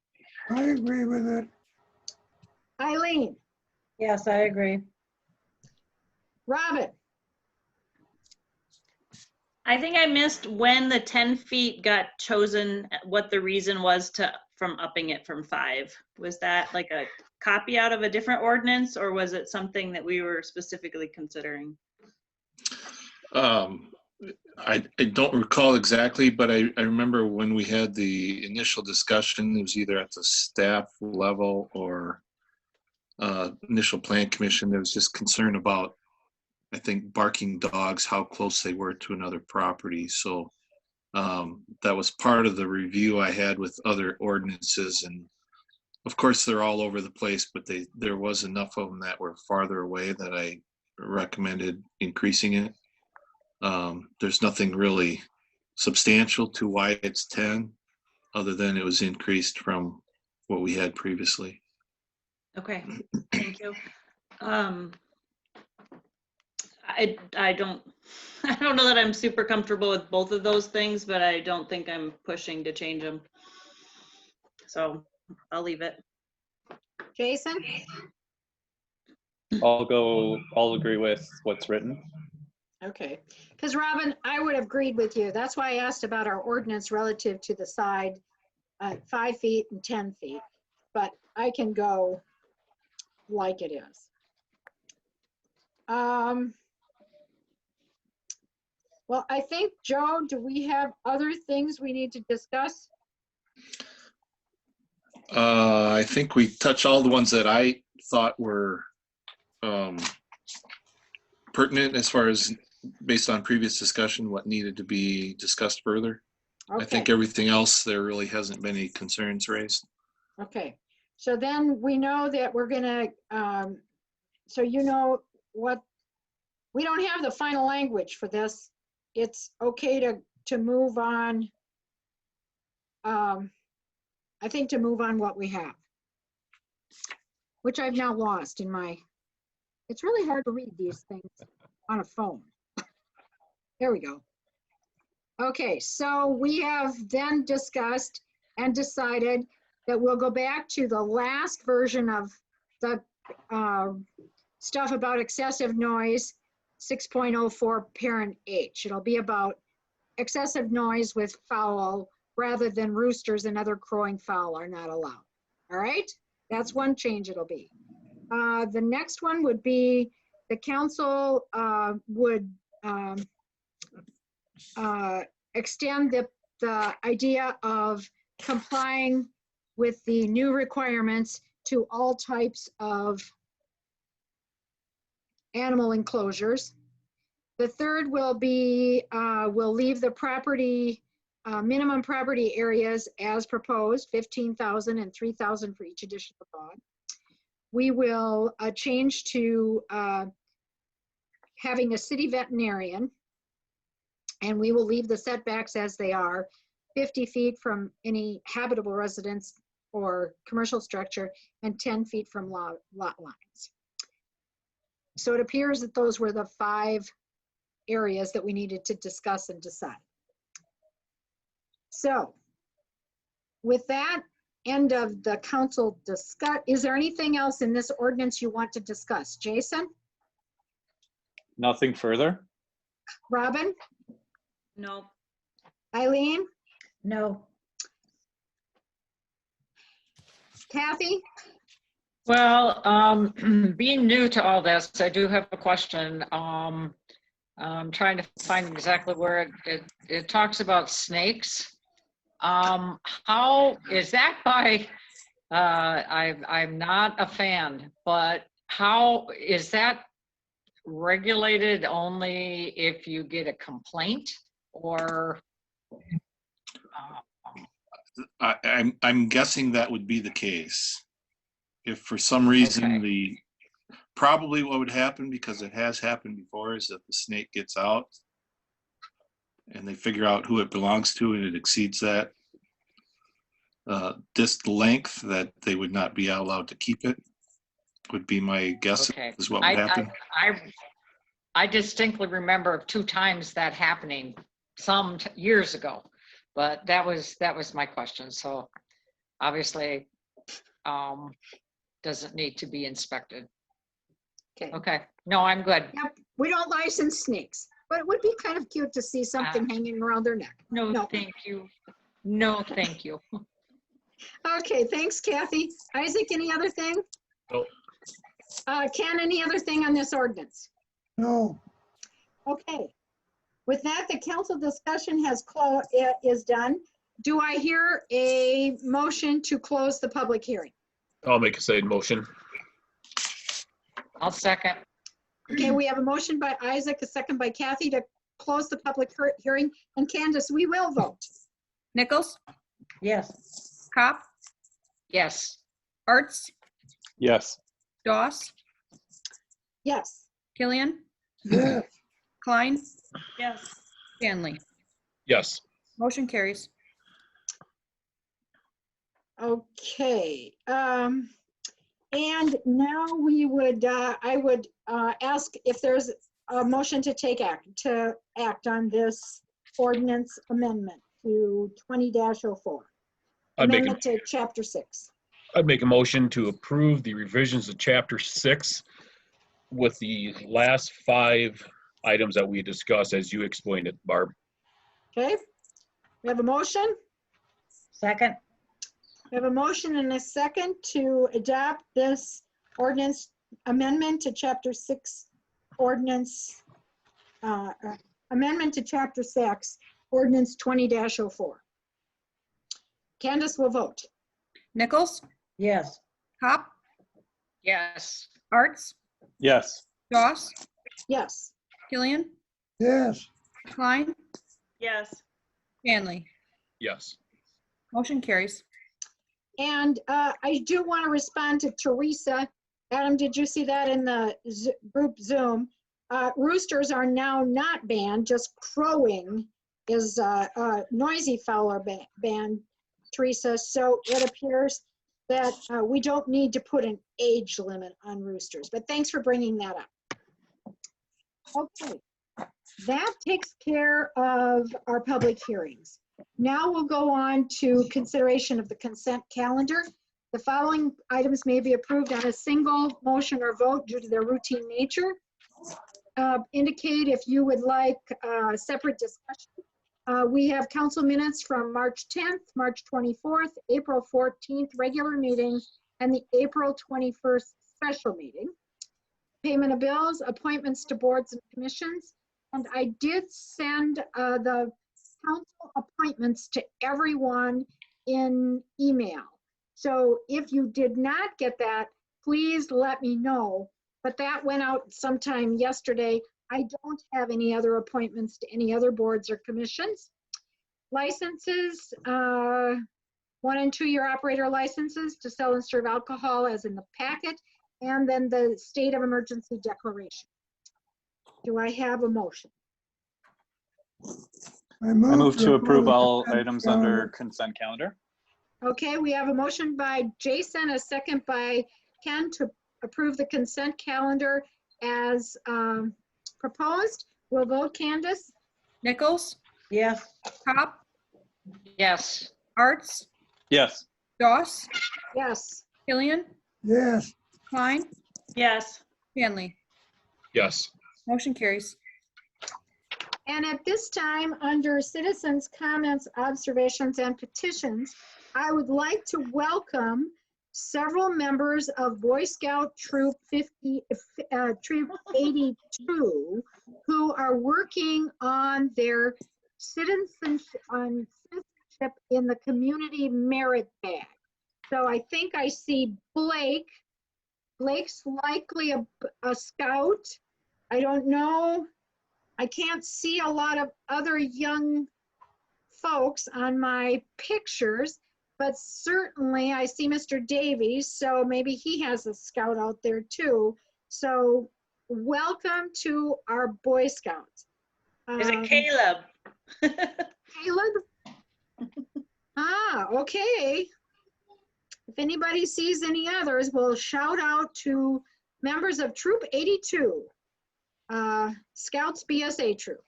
I agree with it. Eileen? Yes, I agree. Robin? I think I missed when the 10 feet got chosen, what the reason was from upping it from 5. Was that like a copy out of a different ordinance, or was it something that we were specifically considering? I don't recall exactly, but I remember when we had the initial discussion, it was either at the staff level or initial plan commission, there was just concern about, I think, barking dogs, how close they were to another property. So that was part of the review I had with other ordinances. And of course, they're all over the place, but there was enough of them that were farther away that I recommended increasing it. There's nothing really substantial to why it's 10, other than it was increased from what we had previously. Okay, thank you. I don't know that I'm super comfortable with both of those things, but I don't think I'm pushing to change them. So I'll leave it. Jason? I'll agree with what's written. Okay, because Robin, I would have agreed with you. That's why I asked about our ordinance relative to the side, 5 feet and 10 feet. But I can go like it is. Well, I think, Joe, do we have other things we need to discuss? I think we touched all the ones that I thought were pertinent as far as based on previous discussion, what needed to be discussed further. Okay. I think everything else, there really hasn't been any concerns raised. Okay, so then we know that we're gonna, so you know what, we don't have the final language for this. It's okay to move on I think to move on what we have, which I've now lost in my, it's really hard to read these things on a phone. There we go. Okay, so we have then discussed and decided that we'll go back to the last version of the stuff about excessive noise, 6.04 parent H. It'll be about excessive noise with fowl rather than roosters and other crowing fowl are not allowed. All right, that's one change it'll be. The next one would be the council would extend the idea of complying with the new requirements to all types of animal enclosures. The third will be, we'll leave the property, minimum property areas as proposed, 15,000 and 3,000 for each additional dog. We will change to having a city veterinarian, and we will leave the setbacks as they are, 50 feet from any habitable residence or commercial structure and 10 feet from lot lines. So it appears that those were the 5 areas that we needed to discuss and decide. So with that end of the council discuss, is there anything else in this ordinance you want to discuss? Jason? Nothing further? Robin? No. Eileen? No. Kathy? Well, being new to all this, I do have a question. I'm trying to find exactly where it talks about snakes. How is that by, I'm not a fan, but how is that regulated only if you get a complaint or? I'm guessing that would be the case. If for some reason Okay. probably what would happen, because it has happened before, is that the snake gets out and they figure out who it belongs to and it exceeds that disc length, that they would not be allowed to keep it, would be my guess. Okay. Is what would happen. I distinctly remember 2 times that happening some years ago, but that was my question. So obviously, doesn't need to be inspected. Okay. Okay. No, I'm good. Yep, we don't license snakes, but it would be kind of cute to see something hanging around their neck. No, No. thank you. No, thank you. Okay, thanks, Kathy. Isaac, any other thing? Nope. Ken, any other thing on this ordinance? No, Okay. With that, the council discussion is done. Do I hear a motion to close the public hearing? I'll make a said motion. I'll second. Okay, we have a motion by Isaac, a second by Kathy to close the public hearing. And Candace, we will vote. Nichols, Yes. Cop, Yes. Arts, Yes. Doss, Yes. Killian, yes, Klein, Yes. Stanley. Yes. Motion carries. Okay. And now we would, I would ask if there's a motion to act on this ordinance amendment to 20-04. Amendment to chapter 6. I'd make a motion to approve the revisions of chapter 6 with the last 5 items that we discussed as you explained it, Barb. Okay, we have a motion. Second. We have a motion and a second to adopt this ordinance amendment to chapter 6 ordinance, amendment to chapter 6, ordinance 20-04. Candace will vote. Nichols, Yes. Cop, Yes. Arts, Yes. Doss, Yes. Killian, yes, Klein, Yes. Stanley. Yes. Motion carries. And I do want to respond to Teresa. Adam, did you see that in the group Zoom? Roosters are now not banned, just crowing is noisy fowl are banned. Teresa. So it appears that we don't need to put an age limit on roosters, but thanks for bringing that up. Okay, that takes care of our public hearings. Now we'll go on to consideration of the consent calendar. The following items may be approved on a single motion or vote due to their routine nature. Indicate if you would like separate discussion. We have council minutes from March 10th, March 24th, April 14th, regular meetings, and the April 21st special meeting. Payment of bills, appointments to boards and commissions. And I did send the council appointments to everyone in email. So if you did not get that, please let me know. But that went out sometime yesterday. I don't have any other appointments to any other boards or commissions. Licenses, 1- and 2-year operator licenses to sell and serve alcohol as in the packet, and then the state of emergency declaration. Do I have a motion? I move to approve the all consent items calendar. under consent calendar. Okay, we have a motion by Jason, a second by Ken to approve the consent calendar as proposed. We'll vote. Candace? Nichols, Yes. Pop, Yes. Arts, Yes. Doss, Yes. Killian, Yes, Klein, Yes. Hanley. Yes. Motion carries. And at this time, under citizens' comments, observations, and petitions, I would like to welcome several members of Boy Scout Troop 82 who are working on their citizenship in the community merit bag. So I think I see Blake. Blake's likely a scout. I don't know. I can't see a lot of other young folks on my pictures, but certainly I see Mr. Davies, so maybe he has a scout out there too. So welcome to our Boy Scouts. Is it Caleb? Caleb? Okay. If anybody sees any others, we'll shout out to members of Troop 82, Scouts BSA Troop.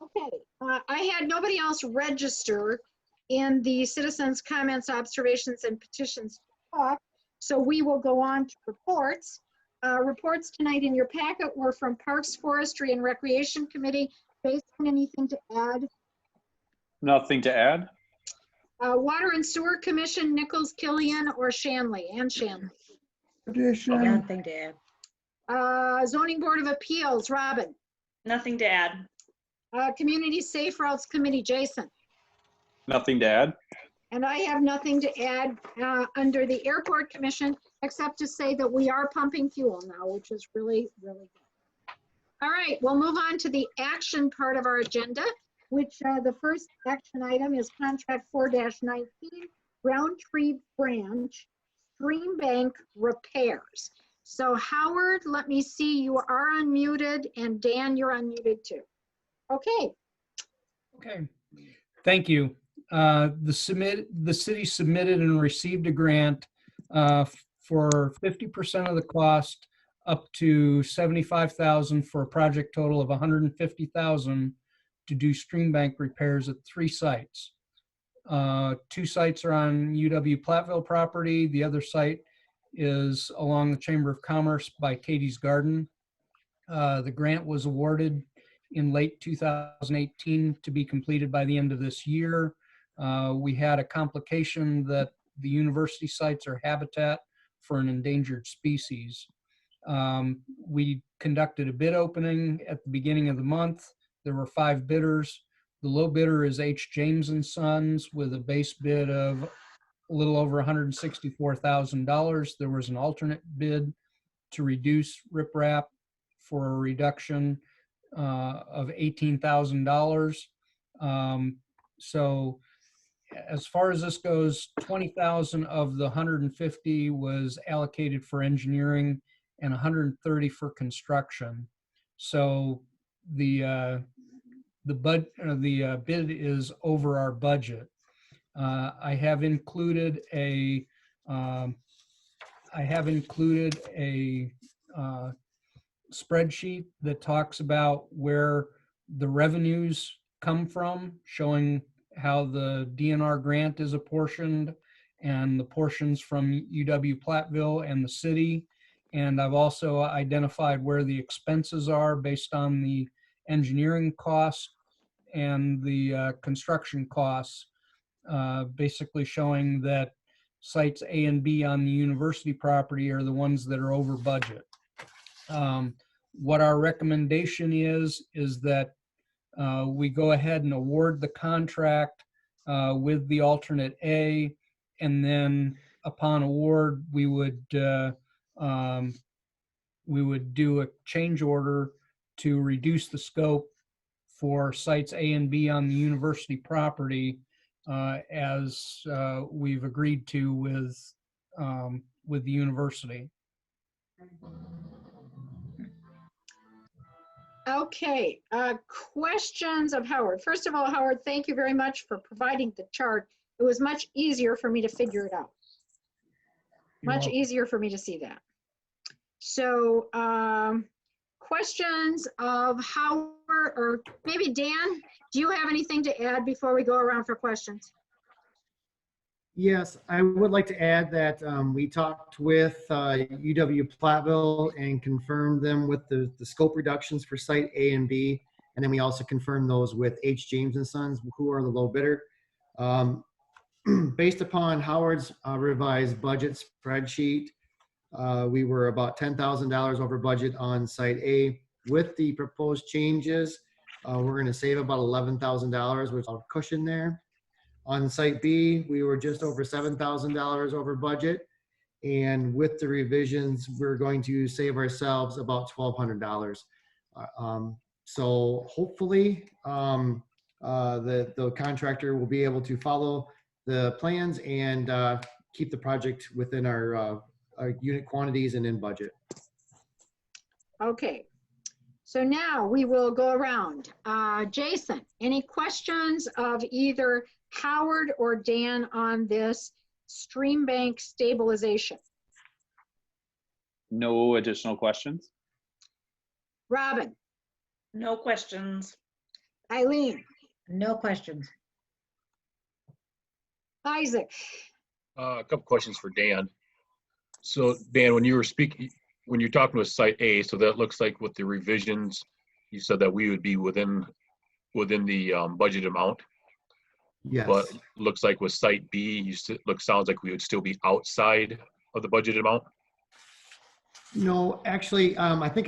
Okay, I had nobody else register in the citizens' comments, observations, and petitions talk, so we will go on to reports. Reports tonight in your packet were from Parks, Forestry, and Recreation Committee. Jason, anything to add? Nothing to add. Water and Sewer Commission, Nichols, Killian, or Shanley, and Shanley. addition, Nothing to add. Zoning Board of Appeals, Robin. Nothing to add. Community Safe Routes Committee, Jason. Nothing to add. And I have nothing to add under the Airport Commission, except to say that we are pumping fuel now, which is really, really good. All right, we'll move on to the action part of our agenda, which the first action item is contract 4-19, Roundtree Branch Stream Bank repairs. So Howard, let me see, you are unmuted, and Dan, you're unmuted too. Okay. Okay, thank you. The city submitted and received a grant for 50% of the cost up to $75,000 for a project total of $150,000 to do stream bank repairs at 3 sites. 2 sites are on UW Platteville property. The other site is along the Chamber of Commerce by Katie's Garden. The grant was awarded in late 2018 to be completed by the end of this year. We had a complication that the university sites are habitat for an endangered species. We conducted a bid opening at the beginning of the month. There were 5 bidders. The low bidder is H. James and Sons with a base bid of a little over $164,000. There was an alternate bid to reduce riprap for a reduction of $18,000. So as far as this goes, 20,000 of the 150 was allocated for engineering and 130 for construction. So the bid is over our budget. I have included a spreadsheet that talks about where the revenues come from, showing how the DNR grant is apportioned and the portions from UW Platteville and the city. And I've also identified where the expenses are based on the engineering costs and the construction costs, basically showing that sites A and B on the university property are the ones that are over budget. What our recommendation is that we go ahead and award the contract with the alternate A, and then upon award, we would do a change order to reduce the scope for sites A and B on the university property, as we've agreed to with the university. Okay, questions of Howard. First of all, Howard, thank you very much for providing the chart. It was much easier for me to figure it out. Much easier for me to see that. So questions of Howard, or maybe Dan, do you have anything to add before we go around for questions? Yes, I would like to add that we talked with UW Platteville and confirmed them with the scope reductions for site A and B. And then we also confirmed those with H. James and Sons, who are the low bidder. Based upon Howard's revised budget spreadsheet, we were about $10,000 over budget on site A. With the proposed changes, we're going to save about $11,000 with a cushion there. On site B, we were just over $7,000 over budget. And with the revisions, we're going to save ourselves about $1,200. So hopefully the contractor will be able to follow the plans and keep the project within our unit quantities and in budget. Okay, so now we will go around. Jason, any questions of either Howard or Dan on this stream bank stabilization? No additional questions. Robin? No questions. Eileen? No questions. Isaac? A couple questions for Dan. So Dan, when you were speaking, when you're talking with site A, so that looks like with the revisions, you said that we would be within the budget amount. Yes. But looks like with site B, sounds like we would still be outside of the budget amount. No, actually, I think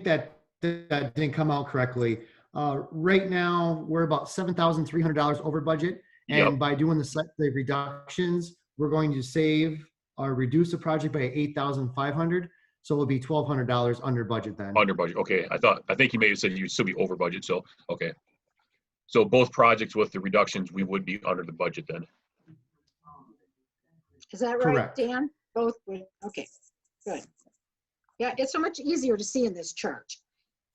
that didn't come out correctly. Right now, we're about $7,300 over budget. And by doing the reductions, we're going to save or reduce the project by $8,500. So it'll be $1,200 under budget then. Under budget, okay. I think you may have said you'd still be over budget, so, okay. So both projects with the reductions, we would be under the budget then. Is that right, Correct. Dan? Both would, okay, good. Yeah, it's so much easier to see in this chart.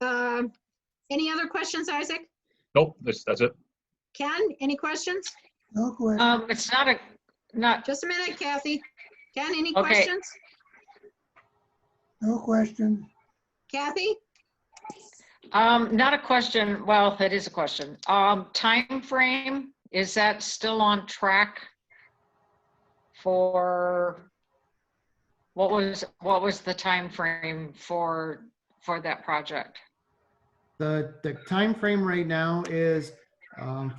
Any other questions, Isaac? Nope, that's it. Ken, any questions? No question. It's not. Just a minute, Kathy. Ken, any Okay. questions? No question. Kathy? Not a question. Well, it is a question. Time frame, is that still on track for what was the time frame for that project? The time frame right now is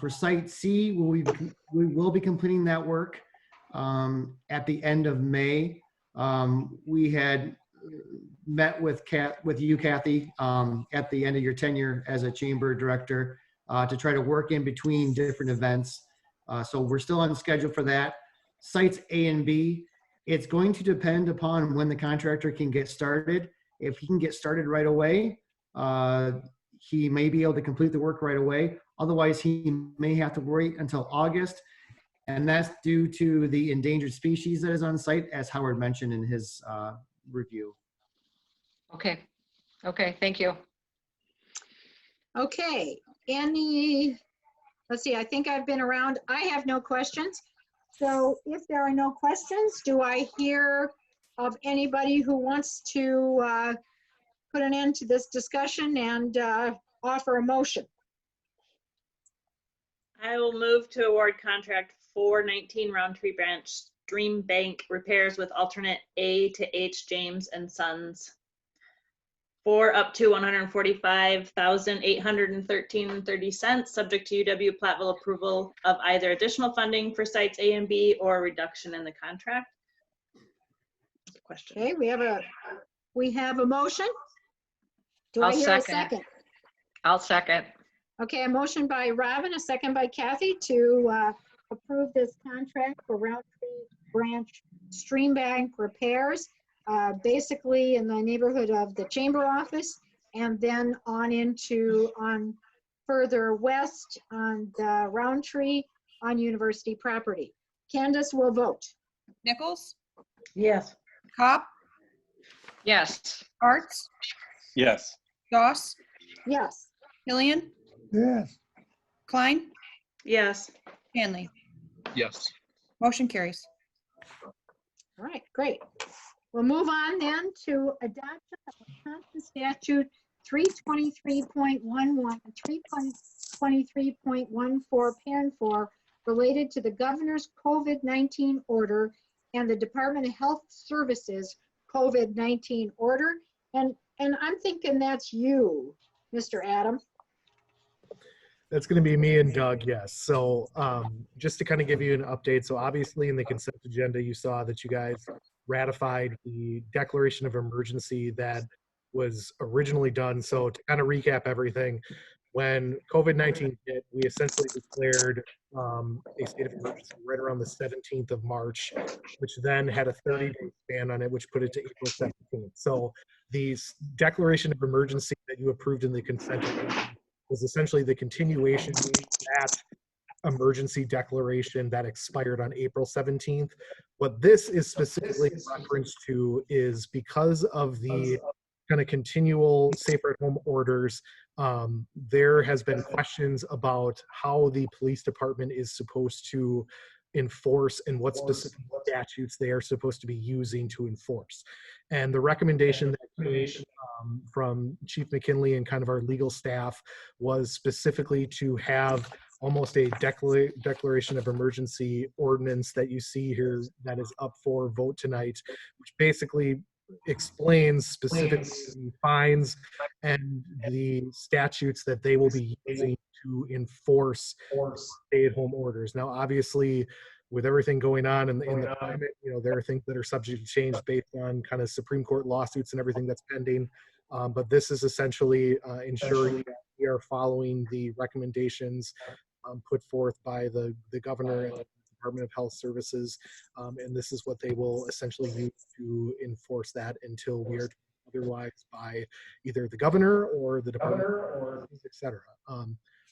for site C, we will be completing that work at the end of May. We had met with you, Kathy, at the end of your tenure as a chamber director to try to work in between different events. So we're still on schedule for that. Sites A and B, it's going to depend upon when the contractor can get started. If he can get started right away, he may be able to complete the work right away. Otherwise, he may have to wait until August. And that's due to the endangered species that is on site, as Howard mentioned in his review. Okay, thank you. Okay, any let's see, I think I've been around. I have no questions. So if there are no questions, do I hear of anybody who wants to put an end to this discussion and offer a motion? I will move to award contract 419 Roundtree Branch Stream Bank repairs with alternate A to H James and Sons for up to $145,813.30, subject to UW Platteville approval of either additional funding for sites A and B or a reduction in the contract. Question. Okay, we have a motion. Do I I'll hear a second. second? I'll second. Okay, a motion by Robin, a second by Kathy to approve this contract for Roundtree Branch Stream Bank repairs, basically in the neighborhood of the chamber office, and then on further west on the Roundtree on university property. Candace will vote. Nichols, Yes. Cop, Yes. Arts, Yes. Doss, Yes. Killian, Yes. Klein, Yes. Hanley. Yes. Motion carries. All right, great. We'll move on then to adoption of Wisconsin statute 323.11 and 323.14 parent 4 related to the governor's COVID-19 order and the Department of Health Services COVID-19 order. And I'm thinking that's you, Mr. Adam. That's going to be me and Doug, yes. So just to kind of give you an update, so obviously in the consent agenda, you saw that you guys ratified the declaration of emergency that was originally done. So to kind of recap everything, when COVID-19 hit, we essentially declared a state of emergency right around the 17th of March, which then had a 30-day span on it, which put it to April 17th. So the declaration of emergency that you approved in the consent agenda was essentially the continuation of that emergency declaration that expired on April 17th. What this is specifically in reference to is because of the kind of continual safer at home orders, there has been questions about how the police department is supposed to enforce and what specific statutes they are supposed to be using to enforce. And the recommendation that came from Chief McKinley and kind of our legal staff was specifically to have almost a declaration of emergency ordinance that you see here that is up for vote tonight, which basically explains specifically the fines and the statutes that they will be using to enforce stay-at-home orders. Now, obviously, with everything going on in the climate, you know, there are things that are subject to change based on kind of Supreme Court lawsuits and everything that's pending. But this is essentially ensuring that we are following the recommendations put forth by the governor and the Department of Health Services. And this is what they will essentially use to enforce that until we are otherwise by either the governor or the department, or et cetera.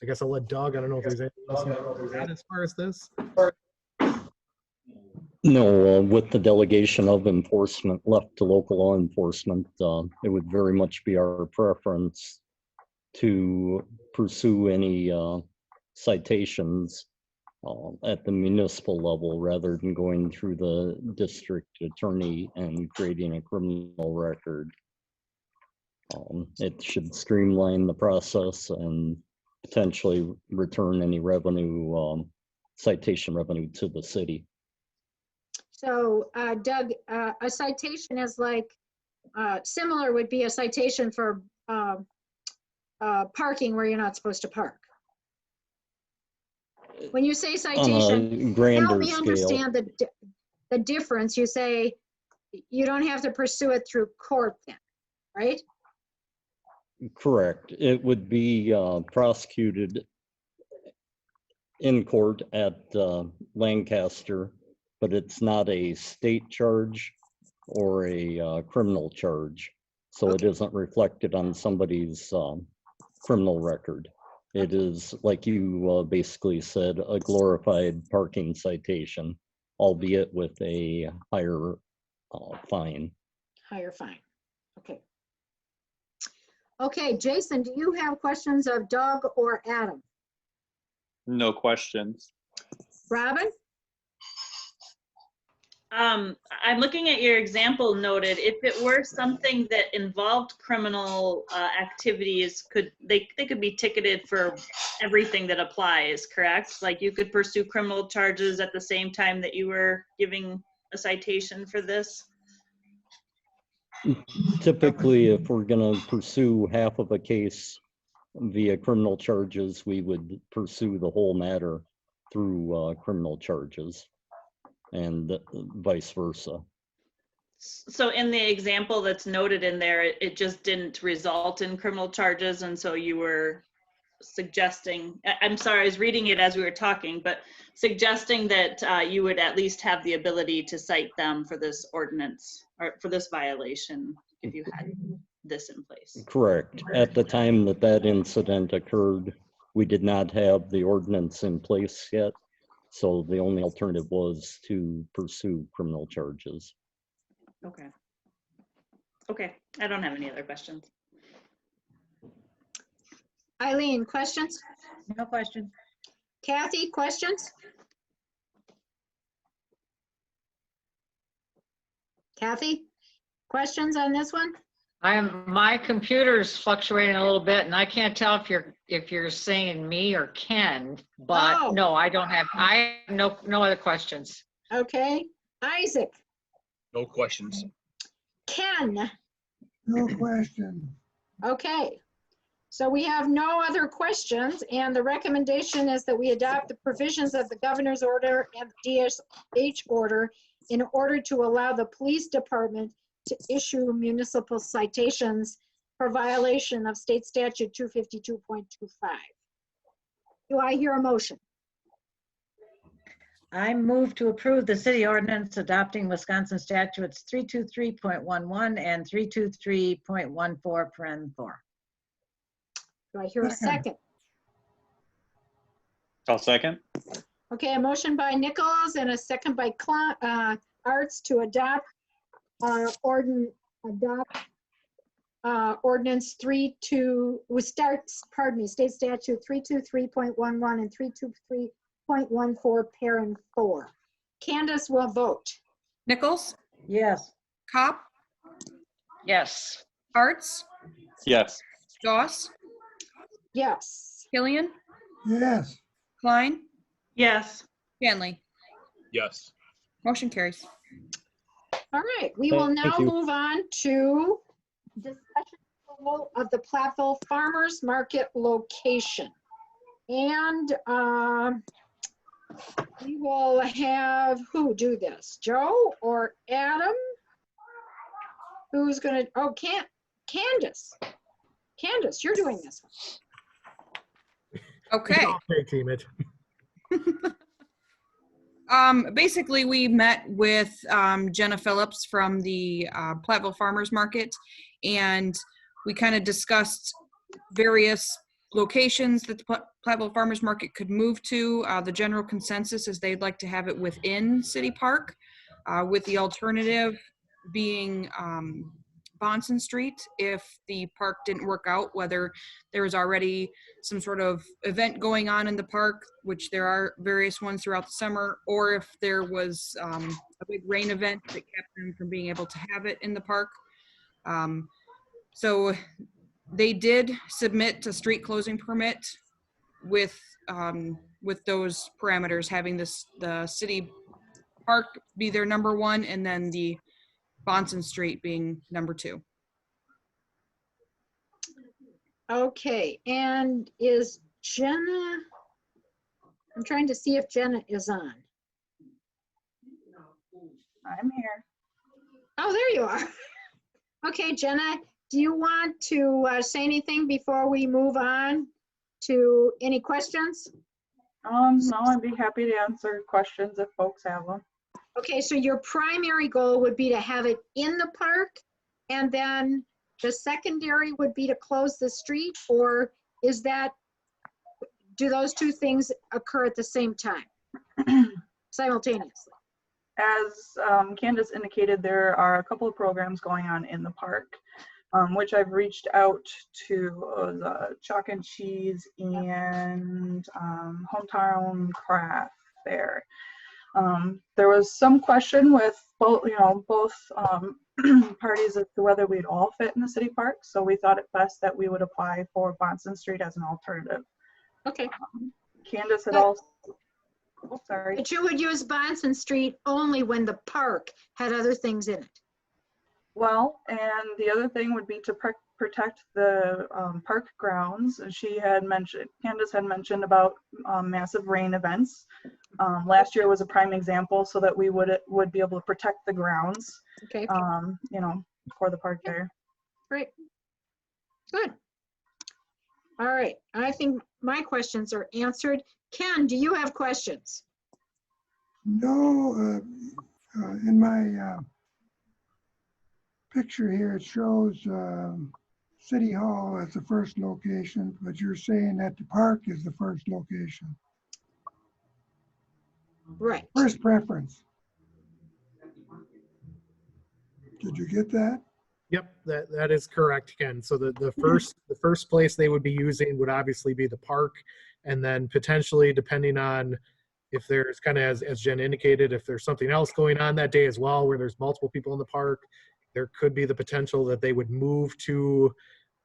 I guess I'll let Doug, I don't know if there's anything else you want to add as far as this. No, with the delegation of enforcement left to local law enforcement, it would very much be our preference to pursue any citations at the municipal level rather than going through the district attorney and creating a criminal record. It should streamline the process and potentially return any revenue, citation revenue to the city. So Doug, a citation is like, similar would be a citation for parking where you're not supposed to park. When you say citation, help me understand the difference. You say you don't have to pursue it through court then, right? Correct. It would be prosecuted in court at Lancaster, but it's not a state charge or a criminal charge. So it isn't reflected on somebody's criminal record. It is, like you basically said, a glorified parking citation, albeit with a higher fine. Higher fine. Okay. Okay, Jason, do you have questions of Doug or Adam? No questions. Robin? I'm looking at your example noted. If it were something that involved criminal activities, they could be ticketed for everything that applies, correct? Like you could pursue criminal charges at the same time that you were giving a citation for this? Typically, if we're gonna pursue half of a case via criminal charges, we would pursue the whole matter through criminal charges, and vice versa. So in the example that's noted in there, it just didn't result in criminal charges, and so you were suggesting, I'm sorry, I was reading it as we were talking, but suggesting that you would at least have the ability to cite them for this ordinance or for this violation if you had this in place. Correct. At the time that that incident occurred, we did not have the ordinance in place yet, so the only alternative was to pursue criminal charges. Okay. Okay, I don't have any other questions. Eileen, questions? No question. Kathy, questions? Kathy, questions on this one? My computer's fluctuating a little bit, and I can't tell if you're saying me or Ken, but Oh. no, I have no other questions. Okay. Isaac, No questions. Ken, No question. okay. So we have no other questions, and the recommendation is that we adopt the provisions of the governor's order and DSH order in order to allow the police department to issue municipal citations for violation of state statute 252.25. Do I hear a motion? I move to approve the city ordinance adopting Wisconsin statutes 323.11 and 323.14 paren 4. Do I hear a second? I'll second. Okay, a motion by Nichols and a second by Arts to adopt ordinance 32, state statute 323.11 and 323.14 parent 4. Candace will vote. Nichols, Yes. Cop, Yes. Arts, Yes. Doss, Yes. Killian, Yes. Klein, Yes. Hanley. Yes. Motion carries. All right, we will Thank now you. move on to discussion of the Platteville Farmers Market location. And we will have, who do this? Joe or Adam? Who's gonna, oh, Candace. Candace, you're doing this one. Okay. Okay, team it. Basically, we met with Jenna Phillips from the Platteville Farmers Market, and we kind of discussed various locations that the Platteville Farmers Market could move to. The general consensus is they'd like to have it within City Park, with the alternative being Bonson Street if the park didn't work out, whether there was already some sort of event going on in the park, which there are various ones throughout the summer, or if there was a big rain event that kept them from being able to have it in the park. So they did submit a street closing permit with those parameters, having the city park be their number one, and then the Bonson Street being number 2. Okay, and is Jenna, I'm trying to see if Jenna is on. I'm here. Oh, there you are. Okay, Jenna, do you want to say anything before we move on to any questions? No, I'd be happy to answer questions if folks have them. Okay, so your primary goal would be to have it in the park, and then the secondary would be to close the street, or is that, do those two things occur at the same time, simultaneously? As Candace indicated, there are a couple of programs going on in the park. which I've reached out to the Chalk and Cheese and Hometown Craft there. There was some question with both parties as to whether we'd all fit in the city park. So we thought it best that we would apply for Bonson Street as an alternative. Okay. Candace had also, oh, sorry. But you would use Bonson Street only when the park had other things in it. Well, and the other thing would be to protect the park grounds. She had mentioned, Candace had mentioned about massive rain events. Last year was a prime example, so that we would be able to protect the grounds. Okay. You know, for the park there. Great. Good. All right. I think my questions are answered. Ken, do you have questions? No, in my picture here, it shows City Hall as the first location, but you're saying that the park is the first location. Right. First preference. Did you get that? Yep, that is correct, Ken. So the first place they would be using would obviously be the park, and then potentially, depending on if there's kind of, as Jen indicated, if there's something else going on that day as well, where there's multiple people in the park, there could be the potential that they would move to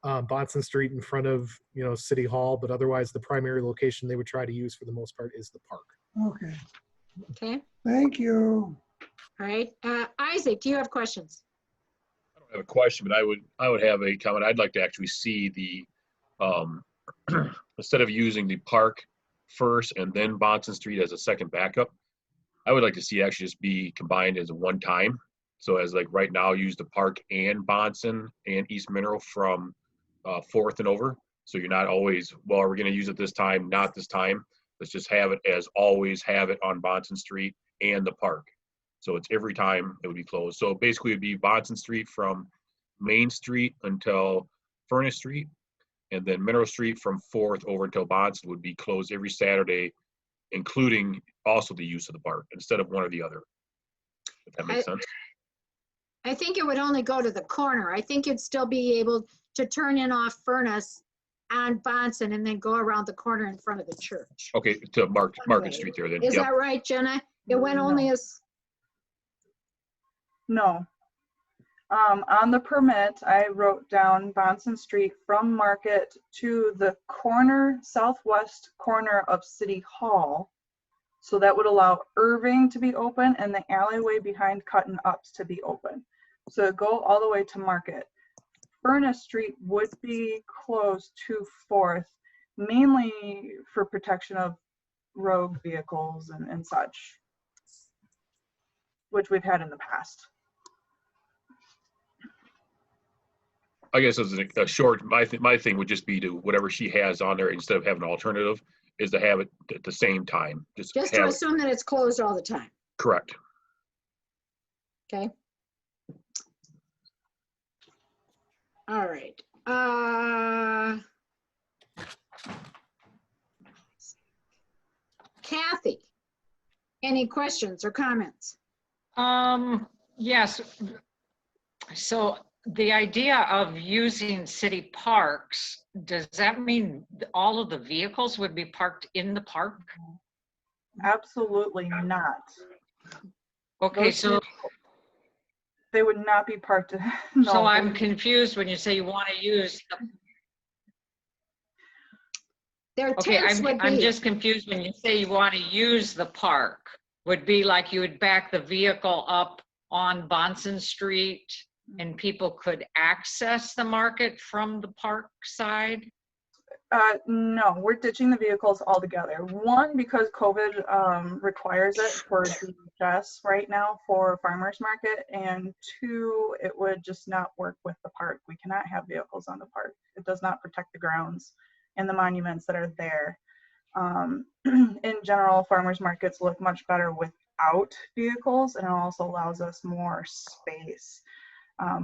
Bonson Street in front of, you know, City Hall, but otherwise the primary location they would try to use for the most part is the park. Okay. Okay. Thank you. All right. Isaac, do you have questions? I don't have a question, but I would have a comment. I'd like to actually see the instead of using the park first and then Bonson Street as a second backup, I would like to see actually just be combined as a one time. So as like right now, use the park and Bonson and East Mineral from 4th and over. So you're not always, well, we're going to use it this time, not this time. Let's just have it as always, have it on Bonson Street and the park. So it's every time it would be closed. So basically it'd be Bonson Street from Main Street until Furnace Street, and then Mineral Street from 4th over until Bonson would be closed every Saturday, including also the use of the park instead of one or the other. If that makes sense. I think it would only go to the corner. I think you'd still be able to turn in off Furnace on Bonson and then go around the corner in front of the church. Okay, to Market Street there then. Is Yep. that right, Jenna? It went only as, No. On the permit, I wrote down Bonson Street from Market to the southwest corner of City Hall. So that would allow Irving to be open and the alleyway behind Cutting Ups to be open. So go all the way to Market. Furnace Street would be closed to 4th, mainly for protection of rogue vehicles and such, which we've had in the past. I guess as a short, my thing would just be to whatever she has on there instead of having an alternative is to have it at the same time. just to assume that it's closed all the time. Correct. Okay. All right. Kathy, any questions or comments? Yes. So the idea of using city parks, does that mean all of the vehicles would be parked in the park? Absolutely not. Okay, Those so vehicles, they would not be parked. No, so I'm confused when you say you want to use the, Their okay, tents would I'm be, just confused when you say you want to use the park. Would be like you would back the vehicle up on Bonson Street and people could access the market from the park side? No, we're ditching the vehicles altogether. One, because COVID requires it for DHS right now for farmers market, and two, it would just not work with the park. We cannot have vehicles on the park. It does not protect the grounds and the monuments that are there. In general, farmers markets look much better without vehicles, and it also allows us more space.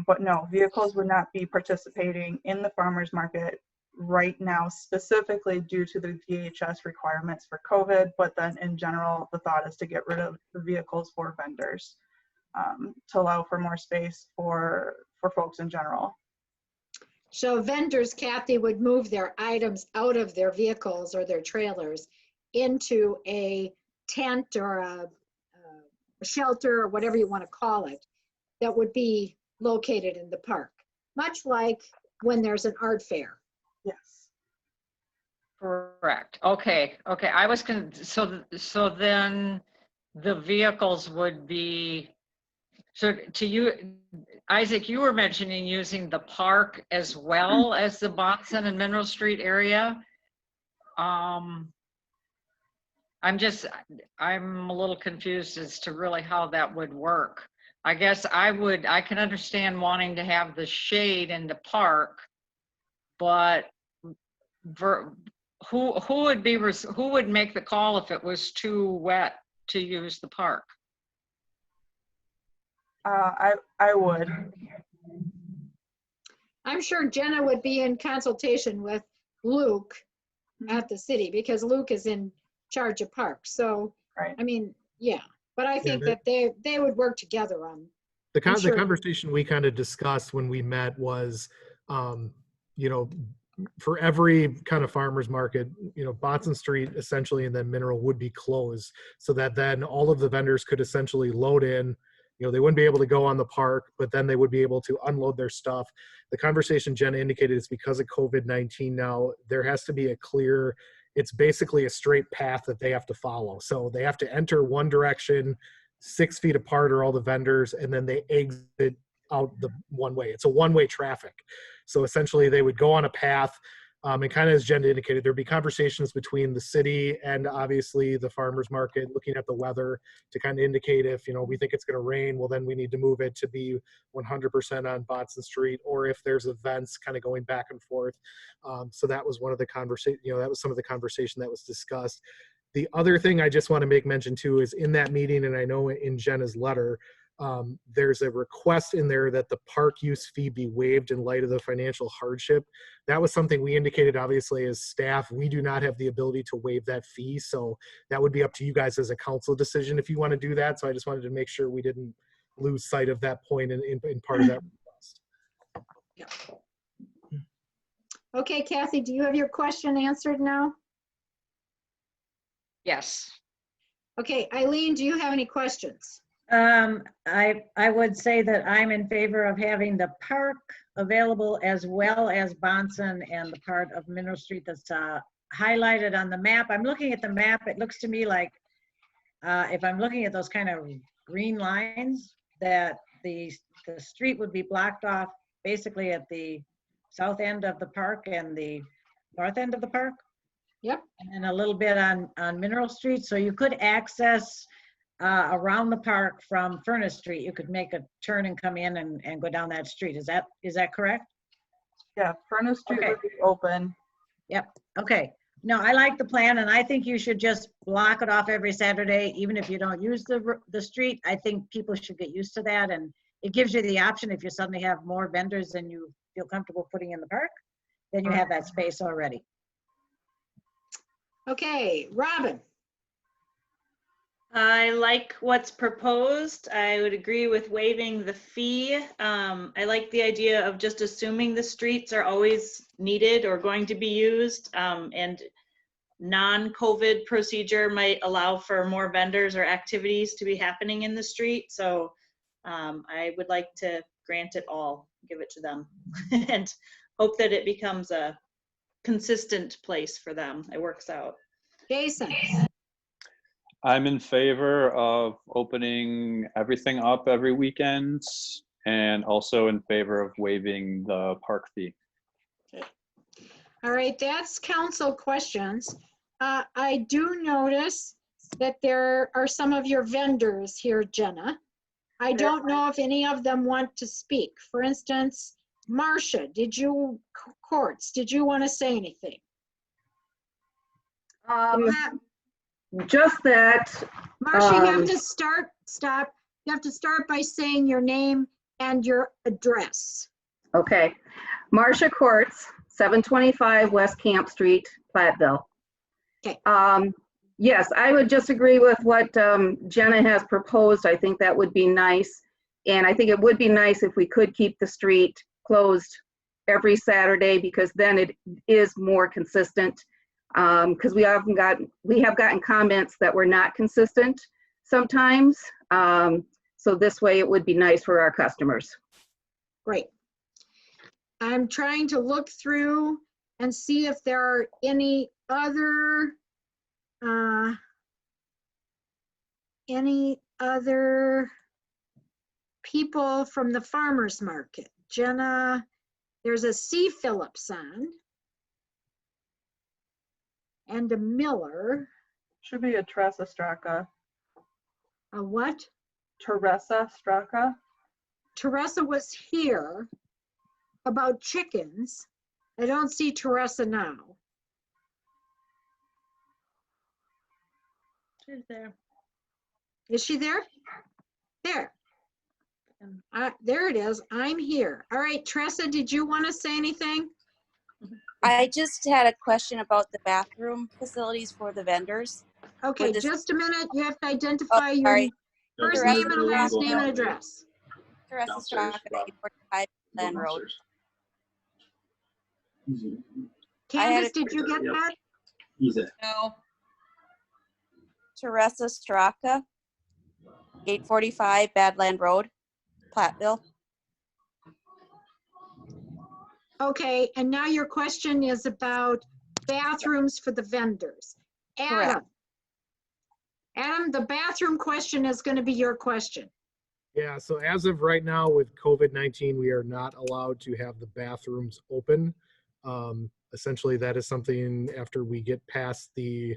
But no, vehicles would not be participating in the farmers market right now, specifically due to the DHS requirements for COVID. But then in general, the thought is to get rid of the vehicles for vendors to allow for more space for folks in general. So vendors, Kathy, would move their items out of their vehicles or their trailers into a tent or a shelter or whatever you want to call it that would be located in the park, much like when there's an art fair. Yes. Correct. Okay. I was going to, so then the vehicles would be, so to you, Isaac, you were mentioning using the park as well as the Bonson and Mineral Street area. I'm a little confused as to really how that would work. I guess I can understand wanting to have the shade in the park, but who would make the call if it was too wet to use the park? I would. I'm sure Jenna would be in consultation with Luke at the city because Luke is in charge of parks. So, right. I mean, yeah, but I think that they would work together on. The conversation we kind of discussed when we met was, you know, for every kind of farmer's market, you know, Bonson Street essentially and then Mineral would be closed so that then all of the vendors could essentially load in. You know, they wouldn't be able to go on the park, but then they would be able to unload their stuff. The conversation Jenna indicated is because of COVID-19 now, there has to be a clear, it's basically a straight path that they have to follow. So they have to enter one direction, 6 feet apart are all the vendors, and then they exit out the one way. It's a one-way traffic. So essentially they would go on a path, and kind of as Jen indicated, there'd be conversations between the city and obviously the farmer's market, looking at the weather to kind of indicate if, you know, we think it's going to rain, well, then we need to move it to be 100% on Bonson Street, or if there's events kind of going back and forth. So that was one of the conversation, you know, that was some of the conversation that was discussed. The other thing I just want to make mention too is in that meeting, and I know in Jenna's letter, there's a request in there that the park use fee be waived in light of the financial hardship. That was something we indicated, obviously, as staff. We do not have the ability to waive that fee. So that would be up to you guys as a council decision if you want to do that. So I just wanted to make sure we didn't lose sight of that point in part of that request. Yeah. Okay, Kathy, do you have your question answered now? Yes. Okay, Eileen, do you have any questions? I would say that I'm in favor of having the park available as well as Bonson and the part of Mineral Street that's highlighted on the map. I'm looking at the map. It looks to me like if I'm looking at those kind of green lines, that the street would be blocked off basically at the south end of the park and the north end of the park. Yep. And a little bit on Mineral Street. So you could access around the park from Furnace Street. You could make a turn and come in and go down that street. Is that correct? Yeah, Furnace Street Okay. would be open. Yep. Okay. No, I like the plan, and I think you should just block it off every Saturday, even if you don't use the street. I think people should get used to that, and it gives you the option if you suddenly have more vendors than you feel comfortable putting in the park, then you have that space already. Okay, Robin. I like what's proposed. I would agree with waiving the fee. I like the idea of just assuming the streets are always needed or going to be used, and non-COVID procedure might allow for more vendors or activities to be happening in the street. So I would like to grant it all, give it to them, and hope that it becomes a consistent place for them. It works out. Jason. I'm in favor of opening everything up every weekend and also in favor of waiving the park fee. All right, that's council questions. I do notice that there are some of your vendors here, Jenna. I don't know if any of them want to speak. For instance, Marcia, Courts, did you want to say anything? Just that. Marcia, you have to stop. You have to start by saying your name and your address. Okay. Marcia Courts, 725 West Camp Street, Platteville. Okay. Yes, I would just agree with what Jenna has proposed. I think that would be nice. And I think it would be nice if we could keep the street closed every Saturday, because then it is more consistent. Because we have gotten comments that were not consistent sometimes. So this way it would be nice for our customers. Great. I'm trying to look through and see if there are any other people from the farmer's market. Jenna, there's a C. Phillips on. And a Miller. Should be a Teresa Straka. A what? Teresa Straka. Teresa was here about chickens. I don't see Teresa now. She's there. Is she there? There. There it is. I'm here. All right, Teresa, did you want to say anything? I just had a question about the bathroom facilities for the vendors. Okay, just a minute. You have to identify your first name and last name and address. Teresa Straka, 845 Glen Road. Candace, did you get that? No. Teresa Straka, 845 Badland Road, Platteville. Okay, and now your question is about bathrooms for the vendors. Adam. Adam, the bathroom question is going to be your question. Yeah, so as of right now with COVID-19, we are not allowed to have the bathrooms open. Essentially, that is something after we get past the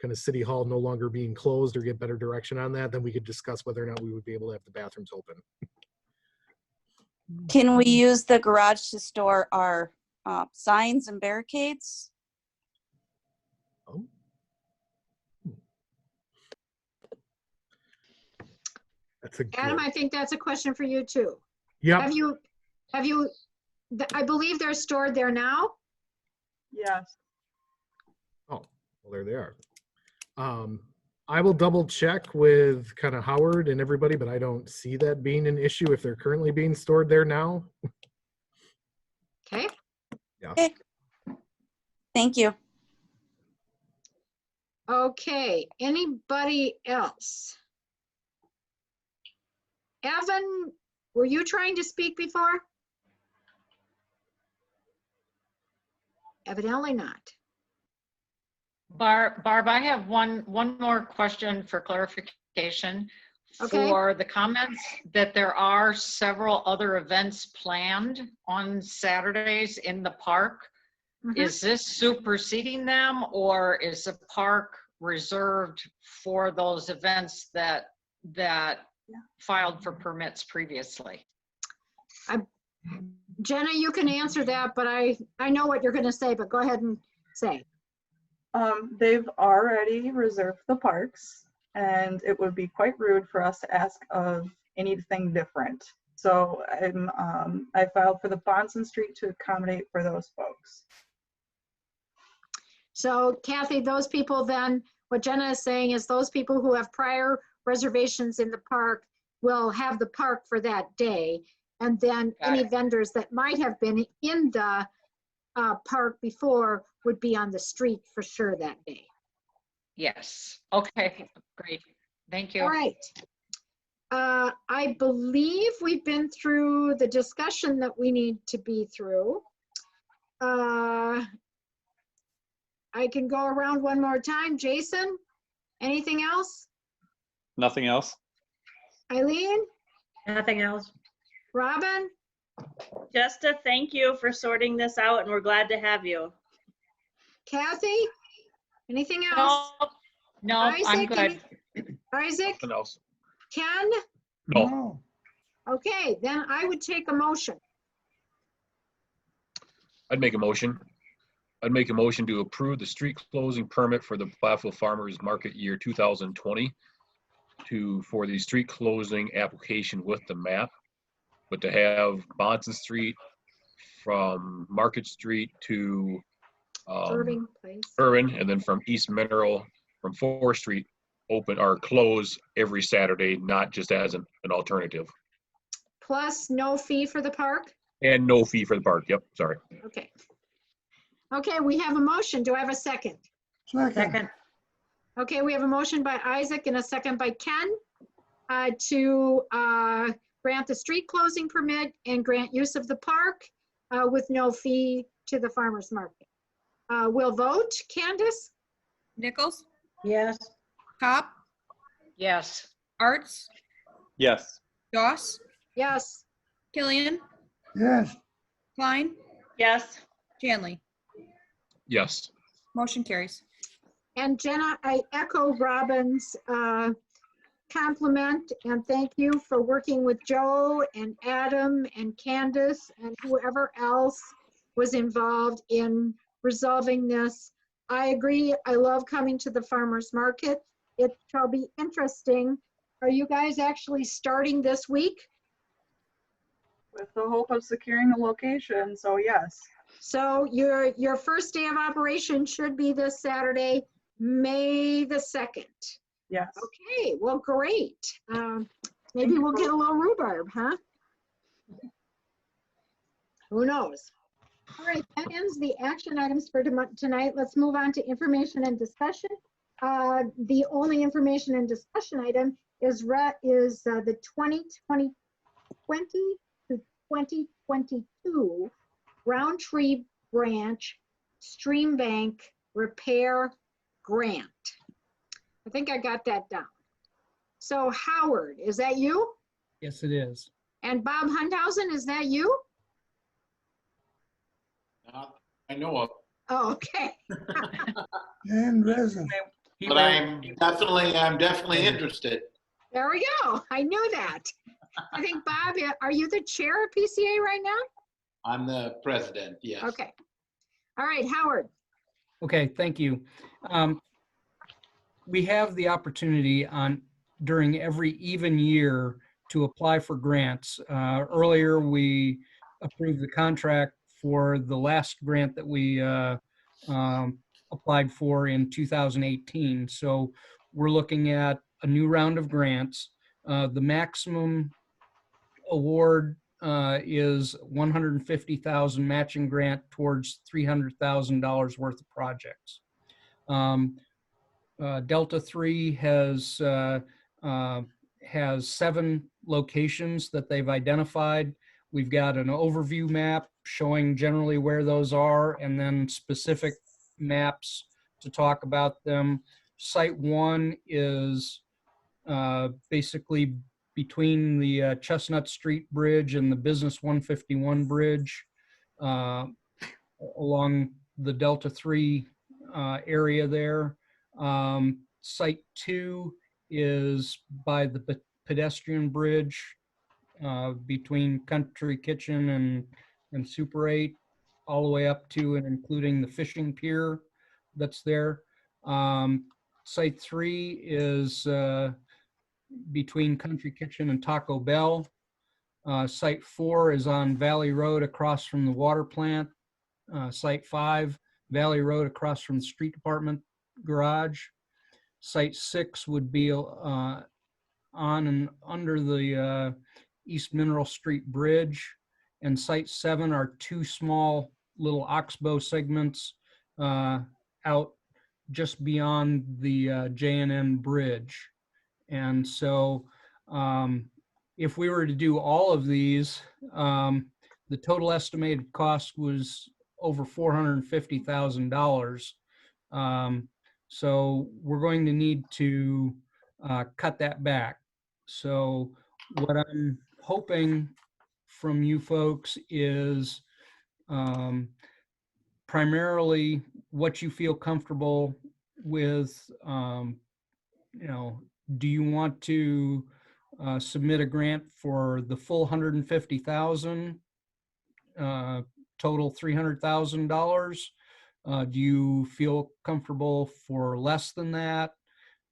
kind of city hall no longer being closed or get better direction on that, then we could discuss whether or not we would be able to have the bathrooms open. Can we use the garage to store our signs and barricades? Oh. That's a Adam, I think that's a question for you too. Yep. Have you, I believe they're stored there now? Yes. Oh, well, there they are. I will double check with kind of Howard and everybody, but I don't see that being an issue if they're currently being stored there now. Okay. Yeah. Okay. Thank you. Okay, anybody else? Evan, were you trying to speak before? Evidently not. Barb, I have one more question for clarification. Okay. For the comments that there are several other events planned on Saturdays in the park. Is this superseding them, or is the park reserved for those events that filed for permits previously? Jenna, you can answer that, but I know what you're going to say, but go ahead and say. They've already reserved the parks, and it would be quite rude for us to ask of anything different. So I filed for the Bonson Street to accommodate for those folks. So Kathy, those people then, what Jenna is saying is those people who have prior reservations in the park will have the park for that day. And then any vendors that might have been in the park before would be on the street for sure that day. Yes. Okay, great. Thank you. All right. I believe we've been through the discussion that we need to be through. I can go around one more time. Jason, anything else? Nothing else? Eileen? Nothing else. Robin? Just a thank you for sorting this out, and we're glad to have you. Kathy? Anything else? No, Isaac, I'm good. Isaac? Nothing else. Ken? No. Okay, then I would take a motion. I'd make a motion. I'd make a motion to approve the street closing permit for the Platteville Farmers Market year 2020 for the street closing application with the map, but to have Bonson Street from Market Street to Irving Place. Irvin, and then from East Mineral from 4th Street open or close every Saturday, not just as an alternative. Plus no fee for the park? And no fee for the park. Yep, sorry. Okay. Okay, we have a motion. Do I have a second? Second. Okay, we have a motion by Isaac and a second by Ken to grant the street closing permit and grant use of the park with no fee to the farmer's market. We'll vote. Candace? Nichols, Yes. Cop, Yes. Arts, Yes. Doss, Yes. Killian, Yes. Klein, Yes. Shanley. Yes. Motion carries. And Jenna, I echo Robin's compliment and thank you for working with Joe and Adam and Candace and whoever else was involved in resolving this. I agree. I love coming to the farmer's market. It shall be interesting. Are you guys actually starting this week? With the hope of securing a location, so yes. So your first day of operation should be this Saturday, May the 2nd. Yes. Okay, well, great. Maybe we'll get a little rhubarb, huh? Who knows? All right, that ends the action items for tonight. Let's move on to information and discussion. The only information and discussion item is the 2020 to 2022 Roundtree Branch Stream Bank Repair Grant. I think I got that down. So Howard, is that you? Yes, it is. And Bob Hundhausen, is that you? I know of, Oh, okay. And resin. but I'm definitely interested. There we go. I knew that. I think, Bob, are you the chair of PCA right now? I'm the president, yes. Okay. All right, Howard. Okay, thank you. We have the opportunity during every even year to apply for grants. Earlier, we approved the contract for the last grant that we applied for in 2018. So we're looking at a new round of grants. The maximum award is $150,000 matching grant towards $300,000 worth of projects. Delta 3 has 7 locations that they've identified. We've got an overview map showing generally where those are and then specific maps to talk about them. Site 1 is basically between the Chestnut Street Bridge and the Business 151 Bridge along the Delta 3 area there. Site 2 is by the pedestrian bridge between Country Kitchen and Super 8, all the way up to and including the fishing pier that's there. Site 3 is between Country Kitchen and Taco Bell. Site 4 is on Valley Road across from the water plant. Site 5, Valley Road across from the street department garage. Site 6 would be on and under the East Mineral Street Bridge. And Site 7 are 2 small little oxbow segments out just beyond the J&M Bridge. And so if we were to do all of these, the total estimated cost was over $450,000. So we're going to need to cut that back. So what I'm hoping from you folks is primarily what you feel comfortable with. Do you want to submit a grant for the full $150,000, total $300,000? Do you feel comfortable for less than that?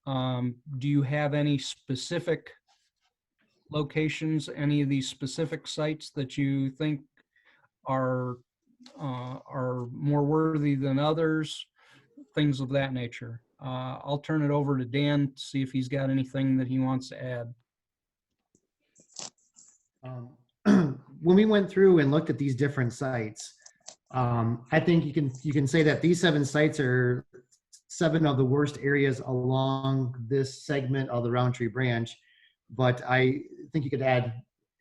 Do you have any specific locations, any of these specific sites that you think are more worthy than others? Things of that nature. I'll turn it over to Dan to see if he's got anything that he wants to add. when we went through and looked at these different sites, I think you can say that these 7 sites are 7 of the worst areas along this segment of the Roundtree Branch. But I think you could add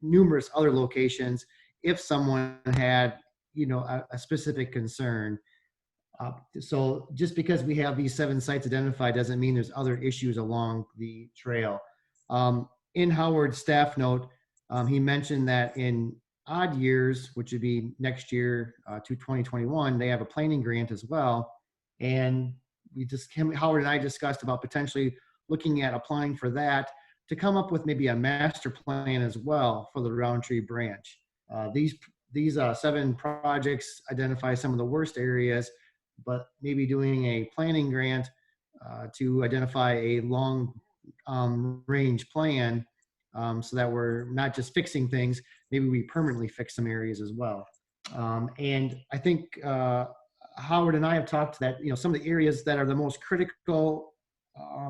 numerous other locations if someone had, you know, a specific concern. So just because we have these 7 sites identified doesn't mean there's other issues along the trail. In Howard's staff note, he mentioned that in odd years, which would be next year to 2021, they have a planning grant as well. And Howard and I discussed about potentially looking at applying for that to come up with maybe a master plan as well for the Roundtree Branch. These 7 projects identify some of the worst areas, but maybe doing a planning grant to identify a long range plan so that we're not just fixing things, maybe we permanently fix some areas as well. And I think Howard and I have talked that, you know, some of the areas that are the most critical,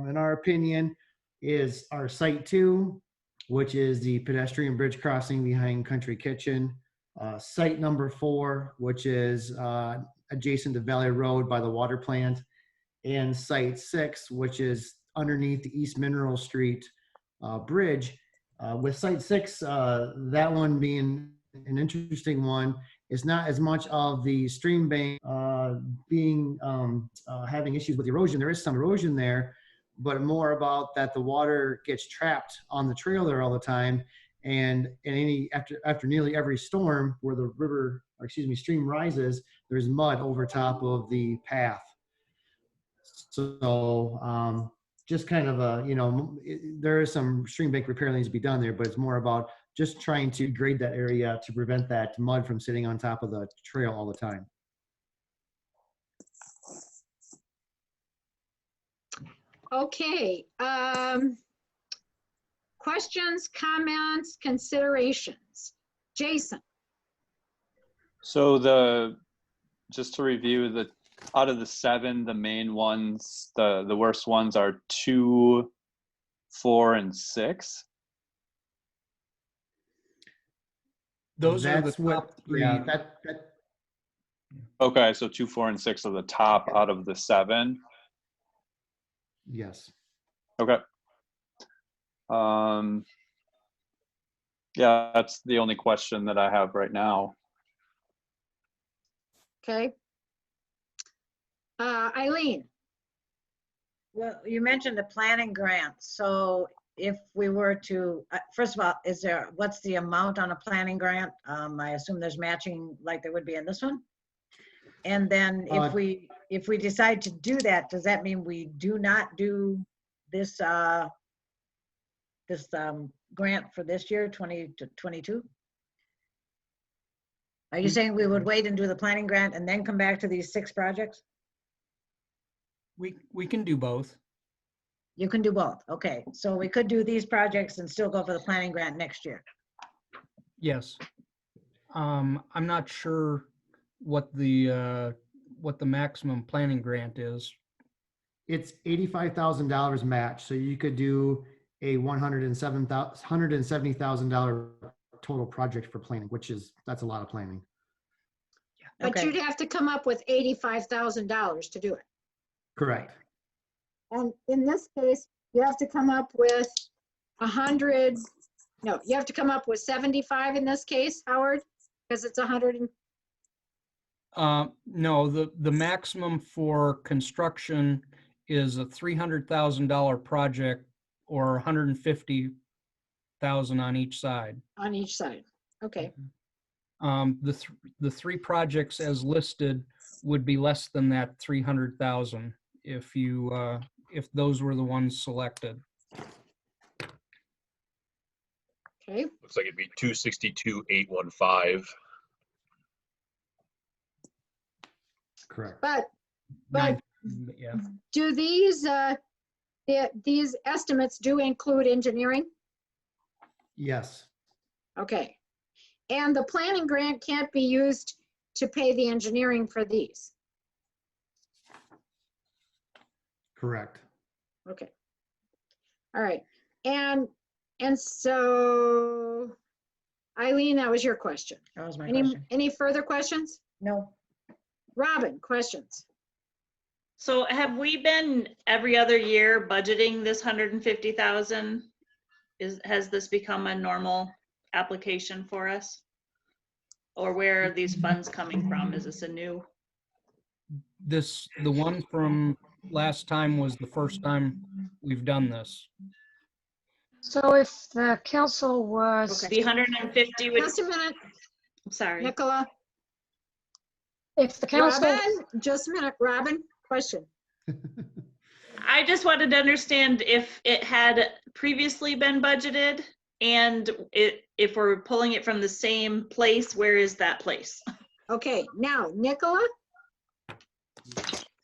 in our opinion, is our Site 2, which is the pedestrian bridge crossing behind Country Kitchen. Site number 4, which is adjacent to Valley Road by the water plant. And Site 6, which is underneath the East Mineral Street bridge. With Site 6, that one being an interesting one, is not as much of the stream bank having issues with erosion. There is some erosion there, but more about that the water gets trapped on the trail there all the time. And after nearly every storm where the stream rises, there's mud over top of the path. So just kind of there is some stream bank repair that needs to be done there, but it's more about just trying to grade that area to prevent that mud from sitting on top of the trail all the time. Okay. Questions, comments, considerations? Jason? So just to review, out of the 7, the main ones, the worst ones are 2, 4, and 6. Those are the top 3. Yeah, Okay, so 2, 4, and 6 are the top out of the 7. Yes. Okay. Yeah, that's the only question that I have right now. Okay. Eileen? Well, you mentioned the planning grant. So if we were to, first of all, what's the amount on a planning grant? I assume there's matching like there would be in this one. And then if we decide to do that, does that mean we do not do this grant for this year, 2022? Are you saying we would wait and do the planning grant and then come back to these 6 projects? We can do both. You can do both. Okay, so we could do these projects and still go for the planning grant next year. Yes. I'm not sure what the maximum planning grant is. It's $85,000 match, so you could do a $170,000 total project for planning, that's a lot of planning. But you'd have to come up with $85,000 to do it. Correct. And in this case, you have to come up with you have to come up with 75 in this case, Howard, because it's 100. No, the maximum for construction is a $300,000 project, or 150,000 on each side. On each side, okay. The 3 projects as listed would be less than that 300,000 if those were the ones selected. Okay. Looks like it'd be 262,815. Correct. But yeah. Do these estimates do include engineering? Yes. Okay. And the planning grant can't be used to pay the engineering for these? Correct. Okay. All right. And so Eileen, that was your question. That was my question. Any further questions? No. Robin, questions? So have we been every other year budgeting this 150,000? Has this become a normal application for us? Or where are these funds coming from? Is this a new? The one from last time was the first time we've done this. So if the council was. The 150 would. Just a minute. Sorry. Nicola. If the council. Robin, just a minute. Robin, question. I just wanted to understand if it had previously been budgeted and if we're pulling it from the same place, where is that place? Okay, now, Nicola?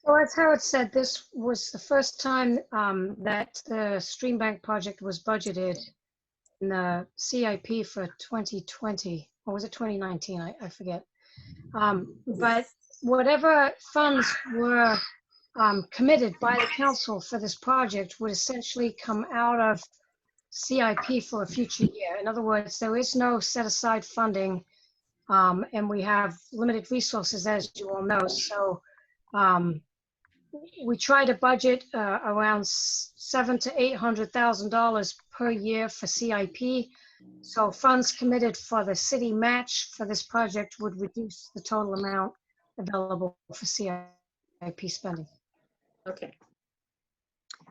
So as Howard said, this was the first time that the stream bank project was budgeted in the CIP for 2020, or was it 2019? I forget. But whatever funds were committed by the council for this project would essentially come out of CIP for a future year. In other words, there is no set aside funding, and we have limited resources, as you all know. So we try to budget around $700,000 to $800,000 per year for CIP. So funds committed for the city match for this project would reduce the total amount available for CIP spending. Okay.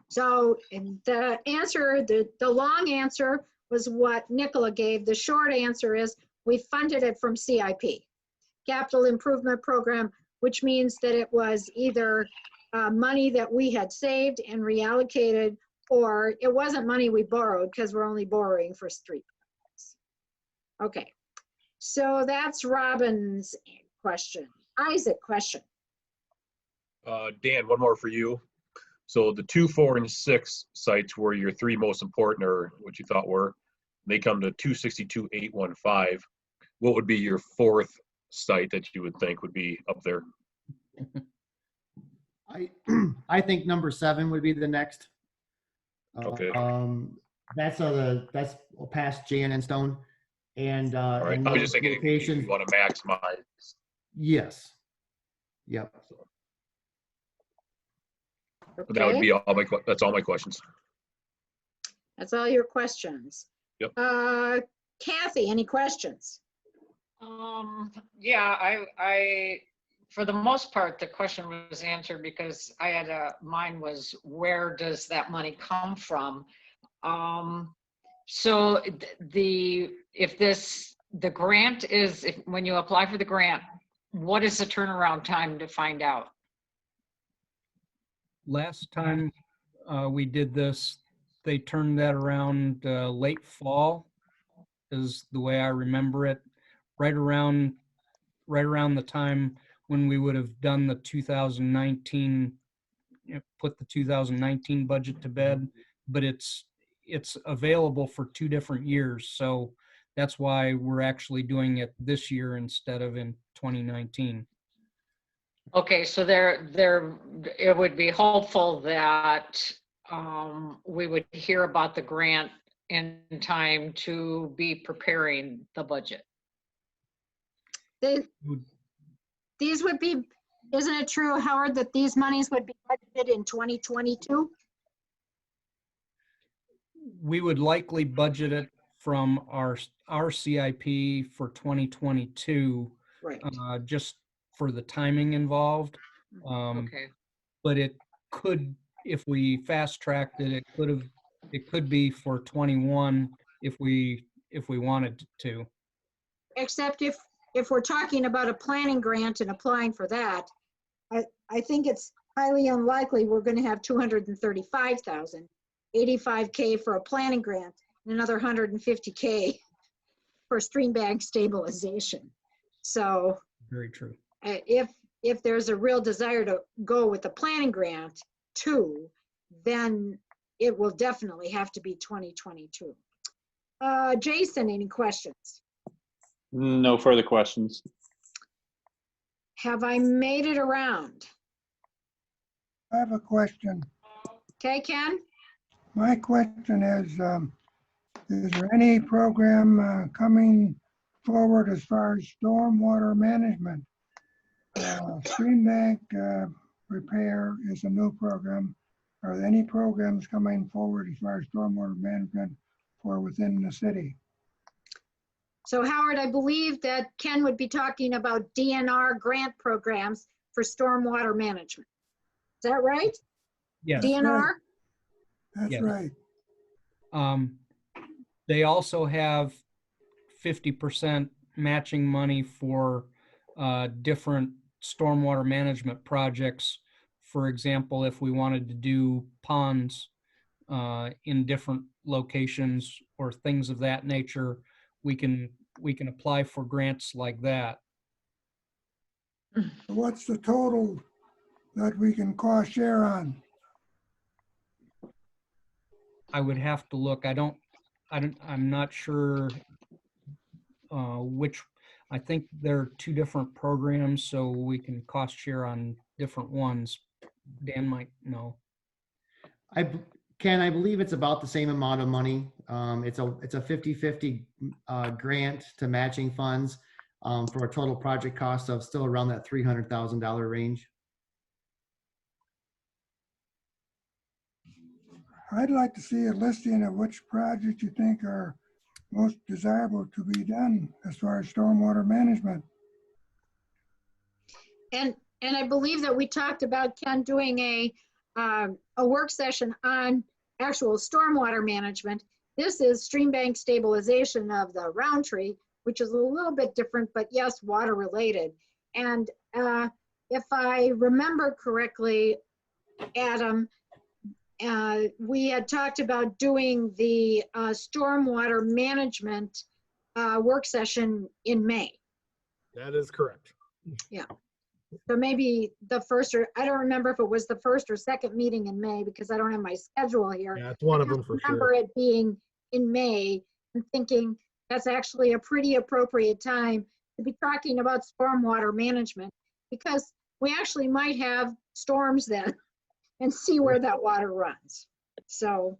So the answer, the long answer was what Nicola gave. The short answer is we funded it from CIP, Capital Improvement Program, which means that it was either money that we had saved and reallocated, or it wasn't money we borrowed because we're only borrowing for street projects. Okay, so that's Robin's question. Isaac, question. Dan, one more for you. So the 2, 4, and 6 sites were your 3 most important, or what you thought were. They come to 262,815. What would be your 4th site that you would think would be up there? I think number 7 would be the next. Okay. That's past Jan and Stone, and All right. I was just thinking if you want to maximize. Yes. Yep. Okay. That would be all my. That's all my questions. That's all your questions. Yep. Kathy, any questions? Yeah, I for the most part, the question was answered because I had mine was, where does that money come from? So the grant is, when you apply for the grant, what is the turnaround time to find out? Last time we did this, they turned that around late fall, is the way I remember it. Right around the time when we would have done the 2019, put the 2019 budget to bed, but it's available for 2 different years. So that's why we're actually doing it this year instead of in 2019. Okay, so it would be hopeful that we would hear about the grant in time to be preparing the budget. These would be, isn't it true, Howard, that these monies would be budgeted in 2022? We would likely budget it from our CIP for 2022, right? Just for the timing involved. Okay. But it could, if we fast tracked it, it could be for 21 if we wanted to. Except if we're talking about a planning grant and applying for that, I think it's highly unlikely we're going to have 235,000, 85K for a planning grant, and another 150K for stream bank stabilization. So very true. If there's a real desire to go with the planning grant too, then it will definitely have to be 2022. Jason, any questions? No further questions. Have I made it around? I have a question. Okay, Ken? My question is there any program coming forward as far as stormwater management. Stream bank repair is a new program. Are there any programs coming forward as far as stormwater management for within the city? So Howard, I believe that Ken would be talking about DNR grant programs for stormwater management. Is that right? Yes. DNR? That's Yes. right. They also have 50% matching money for different stormwater management projects. For example, if we wanted to do ponds in different locations or things of that nature, we can apply for grants like that. What's the total that we can cost share on? I would have to look. I'm not sure which. I think there are two different programs, so we can cost share on different ones. Dan might know. Ken, I believe it's about the same amount of money. It's a 50-50 grant to matching funds for a total project cost of still around that $300,000 range. I'd like to see a listing of which projects you think are most desirable to be done as far as stormwater management. And I believe that we talked about Ken doing a work session on actual stormwater management. This is stream bank stabilization of the Roundtree, which is a little bit different, but yes, water related. And if I remember correctly, Adam, we had talked about doing the stormwater management work session in May. That is correct. Yeah. So maybe the first, or I don't remember if it was the first or second meeting in May because I don't have my schedule here. Yeah, it's one of them for I remember sure. it being in May and thinking that's actually a pretty appropriate time to be talking about stormwater management because we actually might have storms then and see where that water runs. So,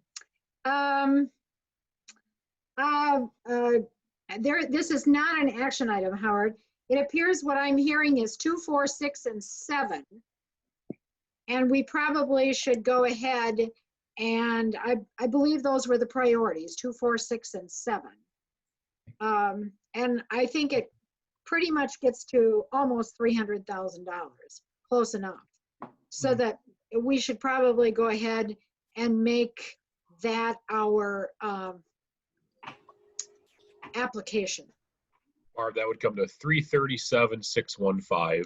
this is not an action item, Howard. It appears what I'm hearing is 2, 4, 6, and 7. And we probably should go ahead and I believe those were the priorities, 2, 4, 6, and 7. And I think it pretty much gets to almost $300,000, close enough. So that we should probably go ahead and make that our application. Barb, that would come to 337,615.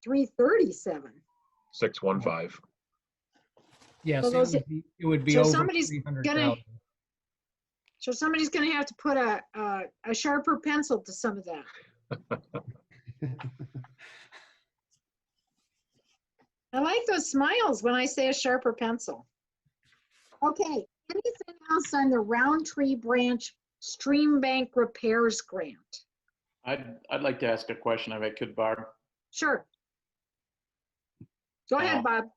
337. 615. Yes, So those- it would be so over somebody's 300,000. So somebody's gonna have to put a sharper pencil to some of that. I like those smiles when I say a sharper pencil. Okay, anything else on the Roundtree Branch Stream Bank Repairs Grant? I'd like to ask a question if I could, Barb. Sure. Go ahead, Bob.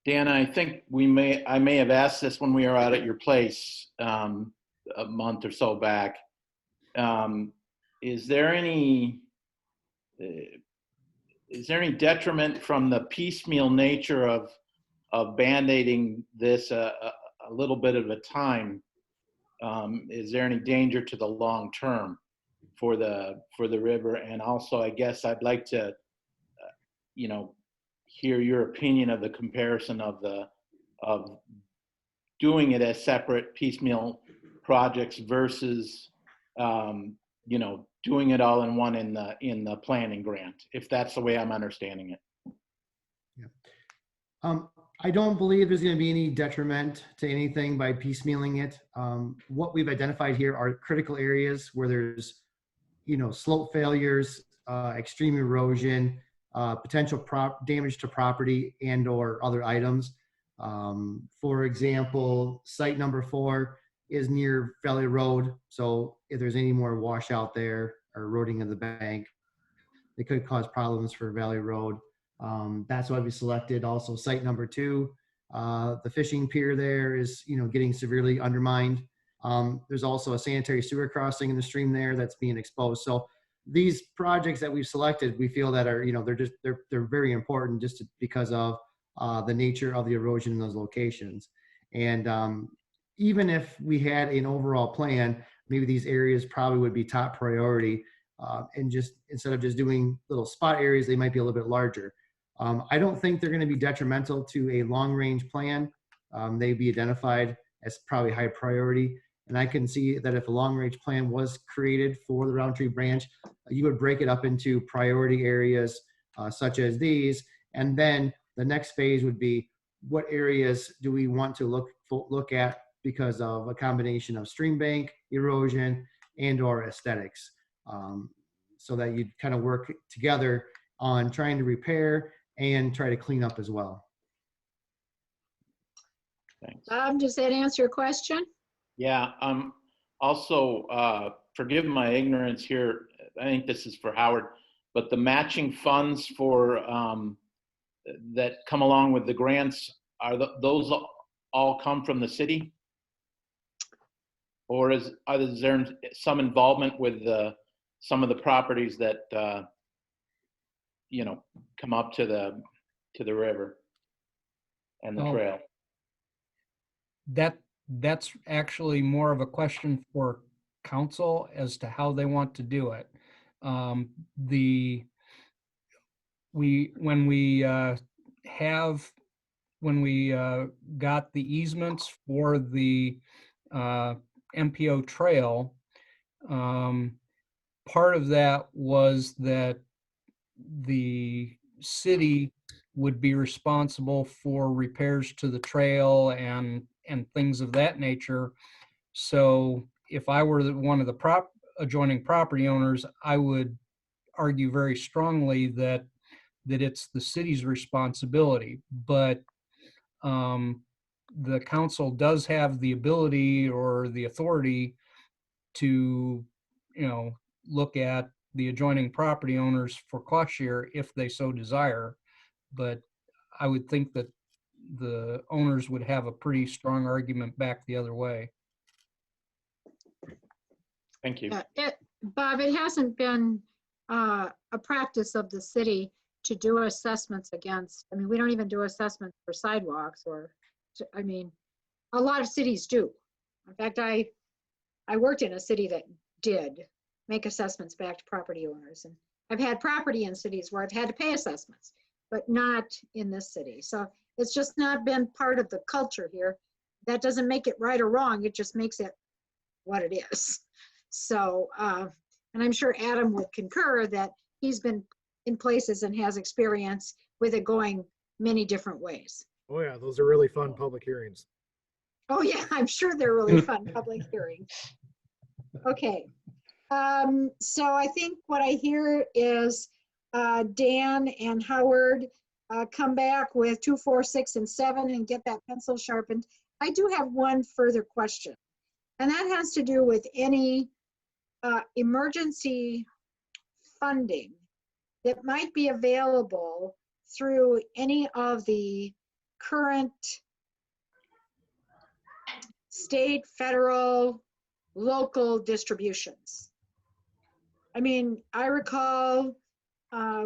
Dan, I think I may have asked this when we were out at your place a month or so back. Is there any detriment from the piecemeal nature of band-aiding this a little bit at a time? Is there any danger to the long term for the river? And also, I guess I'd like to, hear your opinion of the comparison of doing it as separate piecemeal projects versus, doing it all in one in the planning grant, if that's the way I'm understanding it. Yeah. I don't believe there's going to be any detriment to anything by piecemealing it. What we've identified here are critical areas where there's, slope failures, extreme erosion, potential damage to property and or other items. For example, site number 4 is near Valley Road. So if there's any more washout there or eroding of the bank, it could cause problems for Valley Road. That's why we selected also site number 2. The fishing pier there is, getting severely undermined. There's also a sanitary sewer crossing in the stream there that's being exposed. So these projects that we've selected, we feel that are, they're very important just because of the nature of the erosion in those locations. And even if we had an overall plan, maybe these areas probably would be top priority. And just instead of just doing little spot areas, they might be a little bit larger. I don't think they're going to be detrimental to a long range plan. They'd be identified as probably high priority. And I can see that if a long range plan was created for the Roundtree branch, you would break it up into priority areas such as these. And then the next phase would be, what areas do we want to look at because of a combination of stream bank, erosion, and or aesthetics. So that you kind of work together on trying to repair and try to clean up as well. Thanks. Does that answer your question? Yeah. Also, forgive my ignorance here. I think this is for Howard, but the matching funds for that come along with the grants, those all come from the city? Or is there some involvement with some of the properties that come up to the river and the trail? That's actually more of a question for council as to how they want to do it. When we got the easements for the MPO trail, part of that was that the city would be responsible for repairs to the trail and things of that nature. So if I were one of the adjoining property owners, I would argue very strongly that it's the city's responsibility. But the council does have the ability or the authority to, look at the adjoining property owners for cost share if they so desire. But I would think that the owners would have a pretty strong argument back the other way. Thank you. Bob, it hasn't been a practice of the city to do assessments against, we don't even do assessments for sidewalks a lot of cities do. In fact, I worked in a city that did make assessments back to property owners. And I've had property in cities where I've had to pay assessments, but not in this city. So it's just not been part of the culture here. That doesn't make it right or wrong. It just makes it what it is. So, and I'm sure Adam would concur that he's been in places and has experience with it going many different ways. Oh yeah, those are really fun public hearings. Oh yeah, I'm sure they're really fun public hearings. Okay, so I think what I hear is Dan and Howard come back with 2, 4, 6, and 7 and get that pencil sharpened. I do have one further question, and that has to do with any emergency funding that might be available through any of the current state, federal, local distributions. I recall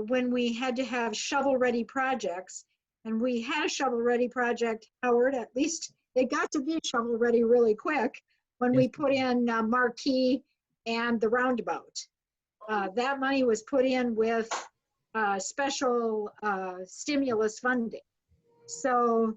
when we had to have shovel-ready projects, and we had a shovel-ready project, Howard, at least it got to be shovel-ready really quick when we put in Marquee and the roundabout. That money was put in with special stimulus funding. So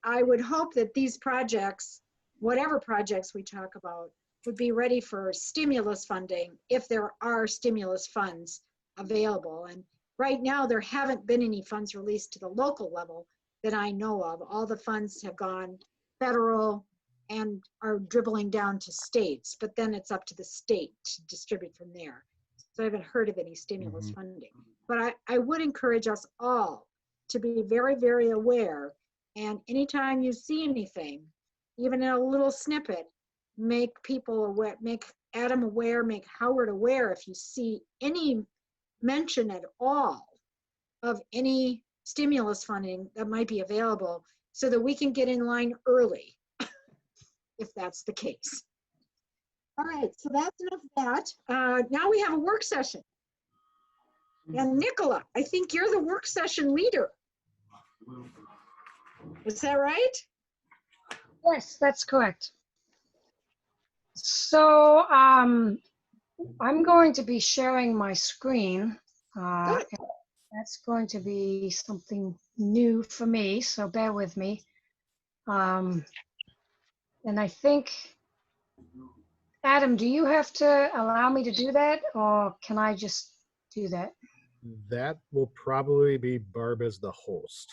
I would hope that these projects, whatever projects we talk about, would be ready for stimulus funding if there are stimulus funds available. And right now there haven't been any funds released to the local level that I know of. All the funds have gone federal and are dribbling down to states, but then it's up to the state to distribute from there. So I haven't heard of any stimulus funding. But I would encourage us all to be very, very aware. And anytime you see anything, even in a little snippet, make people aware, make Adam aware, make Howard aware if you see any mention at all of any stimulus funding that might be available so that we can get in line early. if that's the case. All right, so that's enough of that. Now we have a work session. And Nicola, I think you're the work session leader. Is that right? Yes, that's correct. So I'm going to be sharing my screen. And that's going to be something new for me, so bear with me. And I think, Adam, do you have to allow me to do that, or can I just do that? That will probably be Barb as the host.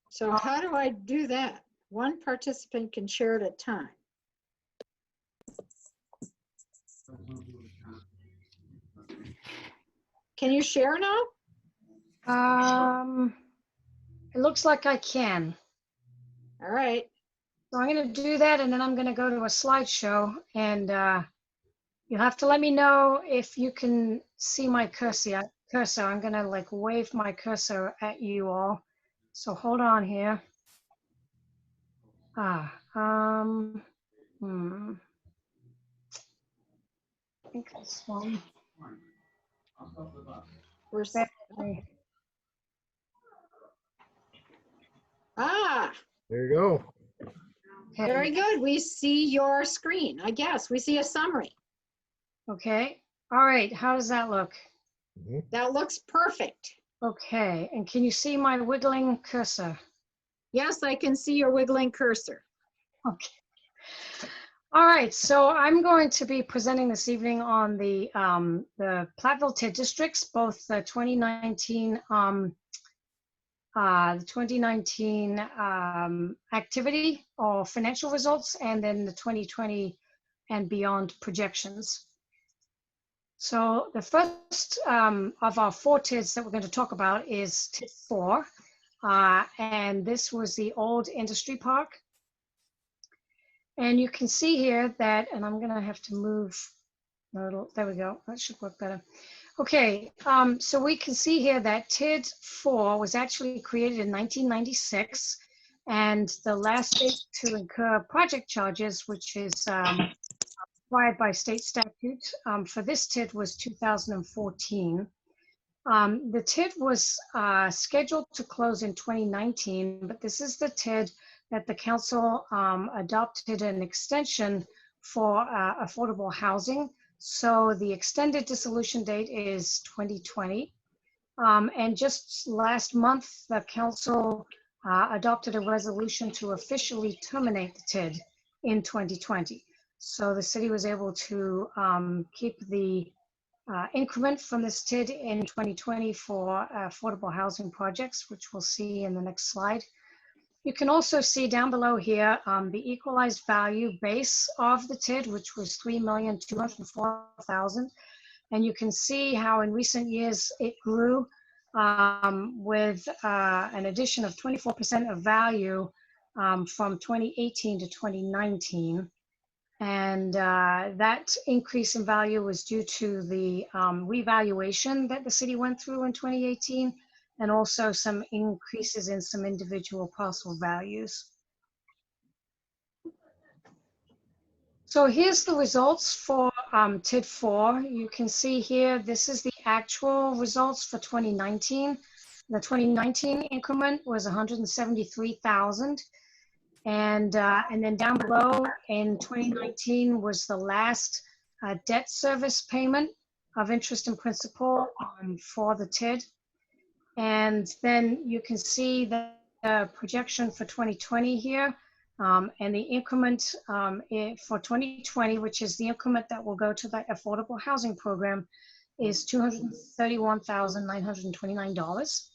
So how do I do that? One participant can share at a time. Can you share now? It looks like I can. All right. So I'm going to do that, and then I'm going to go to a slideshow, and you'll have to let me know if you can see my cursor. I'm going to like wave my cursor at you all. So hold on here. I think this one. Where's that? There you go. Very good. We see your screen, I guess. We see a summary. Okay. All right. How does that look? That looks perfect. Okay. And can you see my wiggling cursor? Yes, I can see your wiggling cursor. Okay. All right. So I'm going to be presenting this evening on the Platteville TID districts, both the 2019 activity or financial results, and then the 2020 and beyond projections. So the first of our 4 TIDs that we're going to talk about is TID 4. And this was the old industry park. And you can see here that, and I'm going to have to move, there we go, that should work better. Okay, so we can see here that TID 4 was actually created in 1996, and the last state to incur project charges, which is required by state statute, for this TID was 2014. The TID was scheduled to close in 2019, but this is the TID that the council adopted an extension for affordable housing. So the extended dissolution date is 2020. And just last month, the council adopted a resolution to officially terminate the TID in 2020. So the city was able to keep the increment from this TID in 2020 for affordable housing projects, which we'll see in the next slide. You can also see down below here the equalized value base of the TID, which was $3,204,000. And you can see how in recent years it grew with an addition of 24% of value from 2018 to 2019. And that increase in value was due to the revaluation that the city went through in 2018, and also some increases in some individual parcel values. So here's the results for TID 4. You can see here, this is the actual results for 2019. The 2019 increment was 173,000. And then down below in 2019 was the last debt service payment of interest and principal for the TID. And then you can see the projection for 2020 here, and the increment for 2020, which is the increment that will go to the affordable housing program, is $231,929.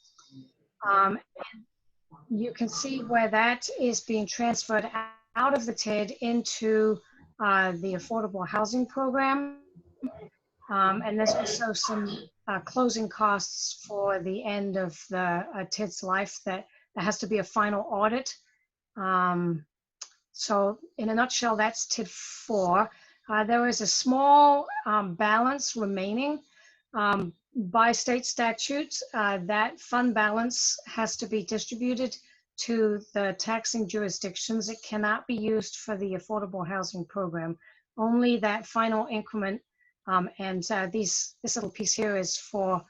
You can see where that is being transferred out of the TID into the affordable housing program. And there's also some closing costs for the end of the TID's life that there has to be a final audit. So in a nutshell, that's TID 4. There is a small balance remaining. By state statute, that fund balance has to be distributed to the taxing jurisdictions. It cannot be used for the affordable housing program, only that final increment. This little piece here is for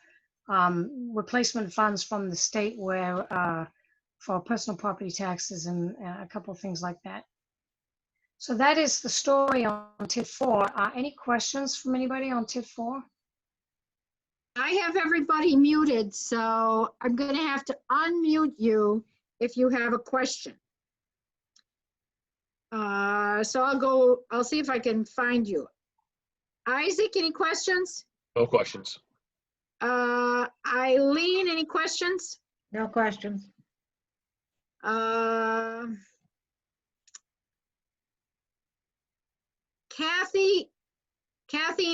replacement funds from the state where for personal property taxes and a couple of things like that. So that is the story on TID 4. Any questions from anybody on TID 4? I have everybody muted, so I'm going to have to unmute you if you have a question. So I'll see if I can find you. Isaac, any questions? No questions. Eileen, any questions? No questions. Kathy,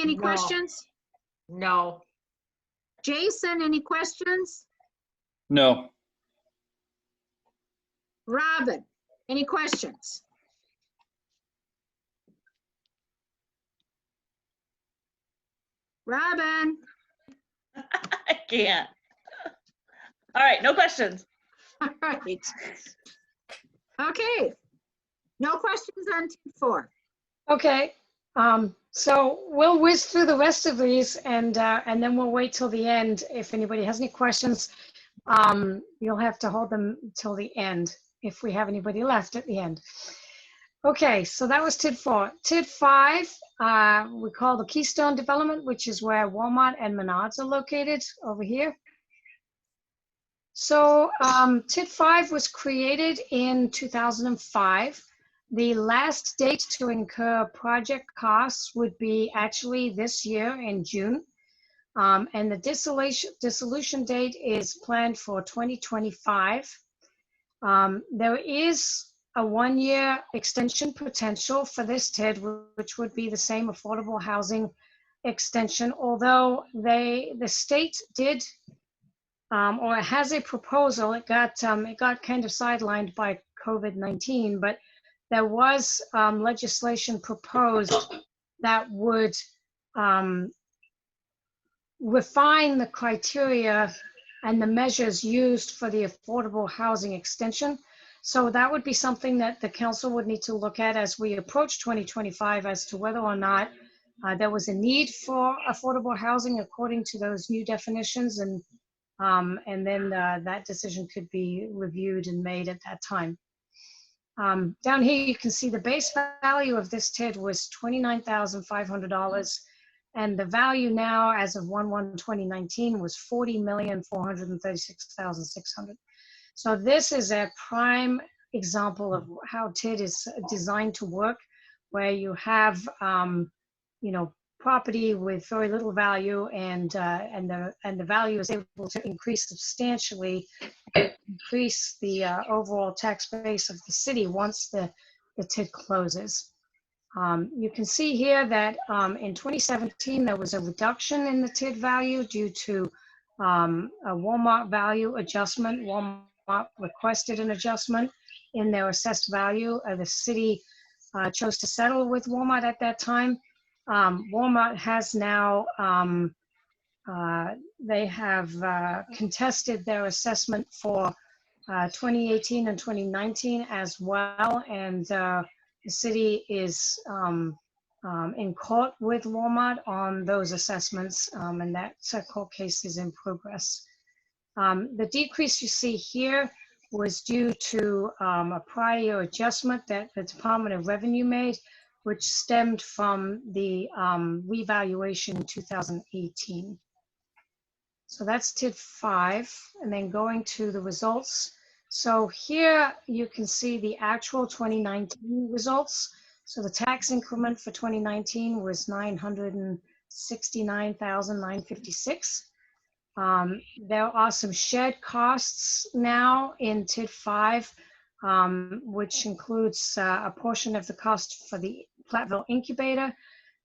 any No. questions? No. Jason, any questions? No. Robin, any questions? Robin? I can't. All right, no questions. All right. Okay. No questions on TID 4. Okay. So we'll whiz through the rest of these and then we'll wait till the end. If anybody has any questions, you'll have to hold them till the end if we have anybody left at the end. Okay, so that was TID 4. TID 5, we call the Keystone Development, which is where Walmart and Menards are located over here. So TID 5 was created in 2005. The last date to incur project costs would be actually this year in June. And the dissolution date is planned for 2025. There is a 1-year extension potential for this TID, which would be the same affordable housing extension, although the state did or has a proposal. It got kind of sidelined by COVID-19, but there was legislation proposed that would refine the criteria and the measures used for the affordable housing extension. So that would be something that the council would need to look at as we approach 2025 as to whether or not there was a need for affordable housing according to those new definitions, and then that decision could be reviewed and made at that time. Down here you can see the base value of this TID was $29,500, and the value now as of 1/1/2019 was $40,436,600. So this is a prime example of how TID is designed to work, where you have property with very little value, and the value is able to increase substantially, increase the overall tax base of the city once the TID closes. You can see here that in 2017 there was a reduction in the TID value due to a Walmart value adjustment. Walmart requested an adjustment in their assessed value. The city chose to settle with Walmart at that time. Walmart has now, they have contested their assessment for 2018 and 2019 as well, and the city is in court with Walmart on those assessments, and that court case is in progress. The decrease you see here was due to a prior year adjustment that the Department of Revenue made, which stemmed from the revaluation in 2018. So that's TID 5, and then going to the results. So here you can see the actual 2019 results. So the tax increment for 2019 was $969,956. There are some shared costs now in TID 5, which includes a portion of the cost for the Platteville incubator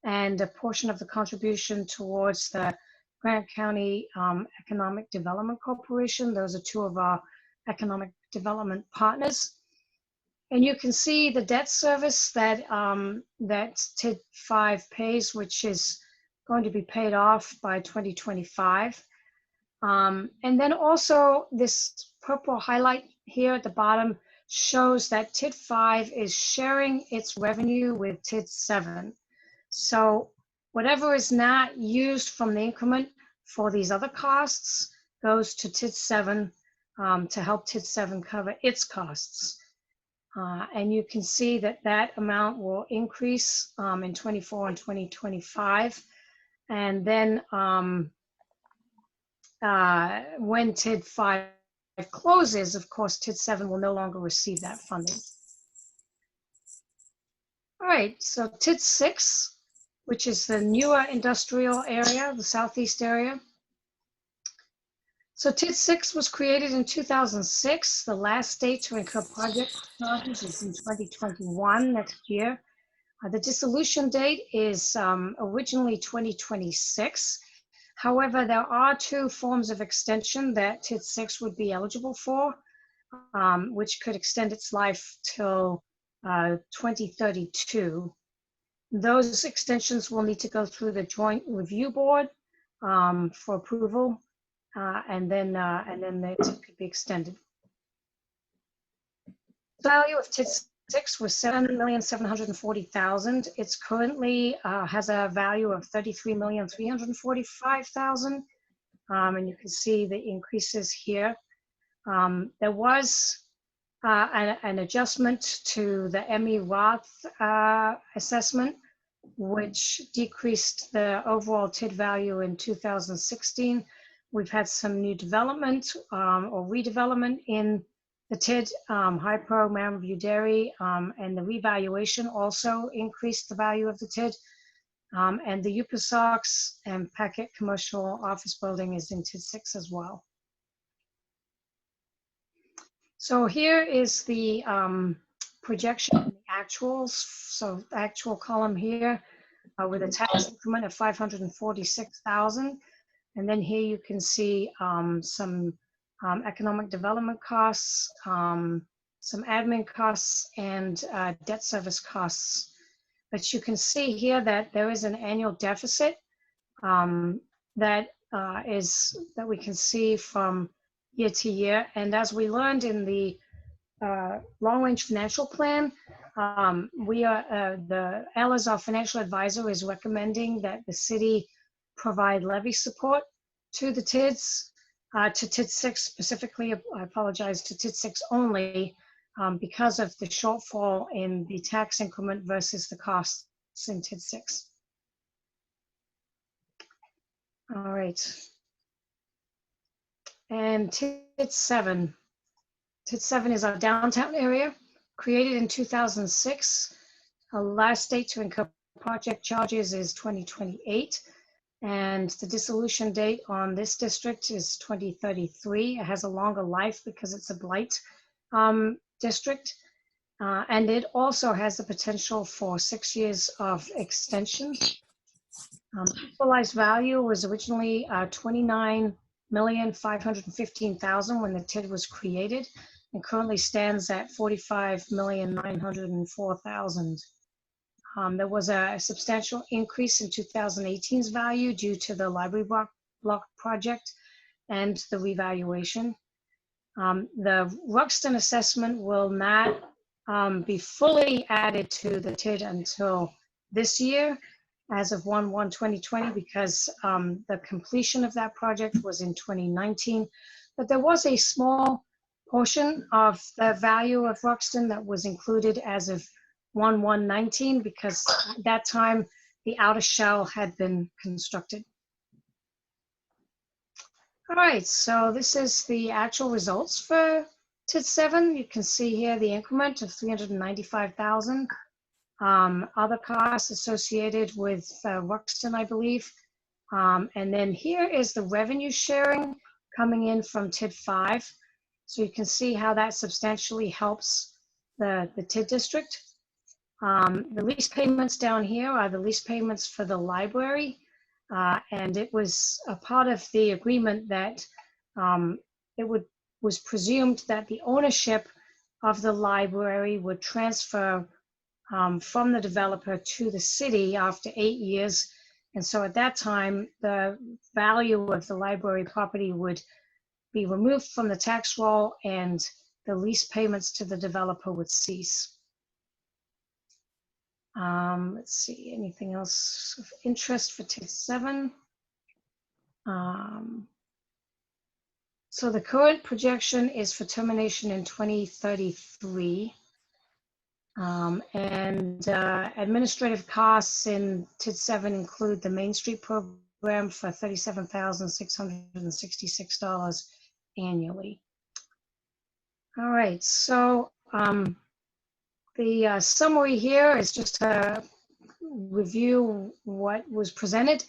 and a portion of the contribution towards the Grant County Economic Development Corporation. Those are two of our economic development partners. And you can see the debt service that TID 5 pays, which is going to be paid off by 2025. And then also this purple highlight here at the bottom shows that TID 5 is sharing its revenue with TID 7. So whatever is not used from the increment for these other costs goes to TID 7 to help TID 7 cover its costs. And you can see that that amount will increase in 24 and 2025. And then when TID 5 closes, of course, TID 7 will no longer receive that funding. All right, so TID 6, which is the newer industrial area, the southeast area. So TID 6 was created in 2006. The last date to incur project charges is in 2021, next year. The dissolution date is originally 2026. However, there are two forms of extension that TID 6 would be eligible for, which could extend its life till 2032. Those extensions will need to go through the Joint Review Board for approval, and then the TID could be extended. The value of TID 6 was $7,740,000. It's currently has a value of $33,345,000, and you can see the increases here. There was an adjustment to the ME Roth assessment, which decreased the overall TID value in 2016. We've had some new development or redevelopment in the TID, Hypo, Mountain View Dairy, and the revaluation also increased the value of the TID. And the UPSOX and Packet Commercial Office Building is in TID 6 as well. So here is the projection, the actuals. So the actual column here with a tax increment of $546,000. And then here you can see some economic development costs, some admin costs, and debt service costs. But you can see here that there is an annual deficit that we can see from year to year. And as we learned in the long-range financial plan, the Ella's, our financial advisor, is recommending that the city provide levy support to the TIDs, to TID 6 specifically. I apologize, to TID 6 only, because of the shortfall in the tax increment versus the costs in TID 6. All right. And TID 7. TID 7 is our downtown area, created in 2006. Our last date to incur project charges is 2028. And the dissolution date on this district is 2033. It has a longer life because it's a blight district. And it also has the potential for 6 years of extension. Equalized value was originally $29,515,000 when the TID was created, and currently stands at $45,904,000. There was a substantial increase in 2018's value due to the library block project and the revaluation. The Ruxton assessment will not be fully added to the TID until this year, as of 1/1/2020, because the completion of that project was in 2019. But there was a small portion of the value of Ruxton that was included as of 1/1/19, because at that time the outer shell had been constructed. All right, so this is the actual results for TID 7. You can see here the increment of $395,000. Other costs associated with Ruxton, I believe. And then here is the revenue sharing coming in from TID 5. So you can see how that substantially helps the TID district. The lease payments down here are the lease payments for the library. And it was a part of the agreement that was presumed that the ownership of the library would transfer from the developer to the city after 8 years. And so at that time, the value of the library property would be removed from the tax roll and the lease payments to the developer would cease. Let's see, anything else of interest for TID 7? So the current projection is for termination in 2033. Administrative costs in TID 7 include the Main Street program for $37,666 annually. All right, so the summary here is just to review what was presented.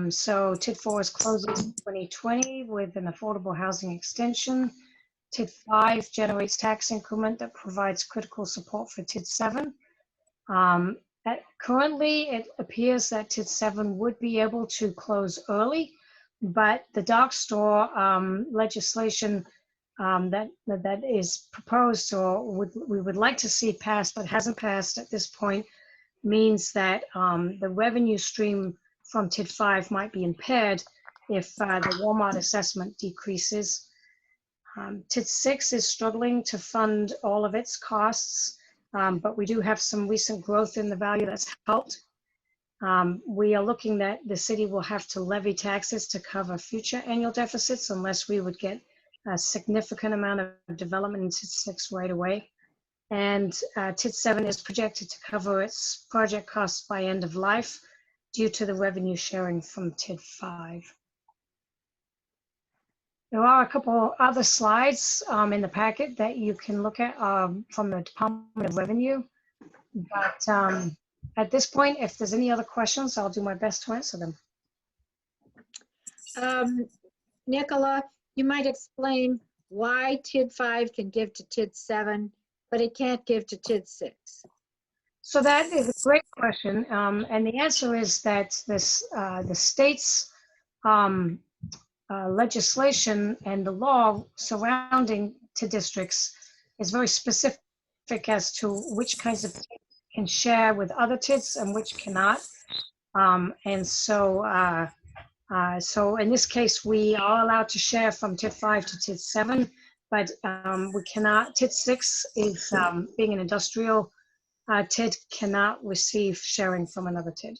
So TID 4 is closing in 2020 with an affordable housing extension. TID 5 generates tax increment that provides critical support for TID 7. Currently, it appears that TID 7 would be able to close early, but the dark store legislation that is proposed or we would like to see passed but hasn't passed at this point means that the revenue stream from TID 5 might be impaired if the Walmart assessment decreases. TID 6 is struggling to fund all of its costs, but we do have some recent growth in the value that's helped. We are looking that the city will have to levy taxes to cover future annual deficits unless we would get a significant amount of development in TID 6 right away. And TID 7 is projected to cover its project costs by end of life due to the revenue sharing from TID 5. There are a couple other slides in the packet that you can look at from the Department of Revenue. But at this point, if there's any other questions, I'll do my best to answer them. Nicola, you might explain why TID 5 can give to TID 7, but it can't give to TID 6. So that is a great question. And the answer is that this, the state's legislation and the law surrounding TID districts is very specific as to which kinds of TIDs can share with other TIDs and which cannot. So in this case, we are allowed to share from TID 5 to TID 7, but we cannot. TID 6 is being an industrial TID, cannot receive sharing from another TID.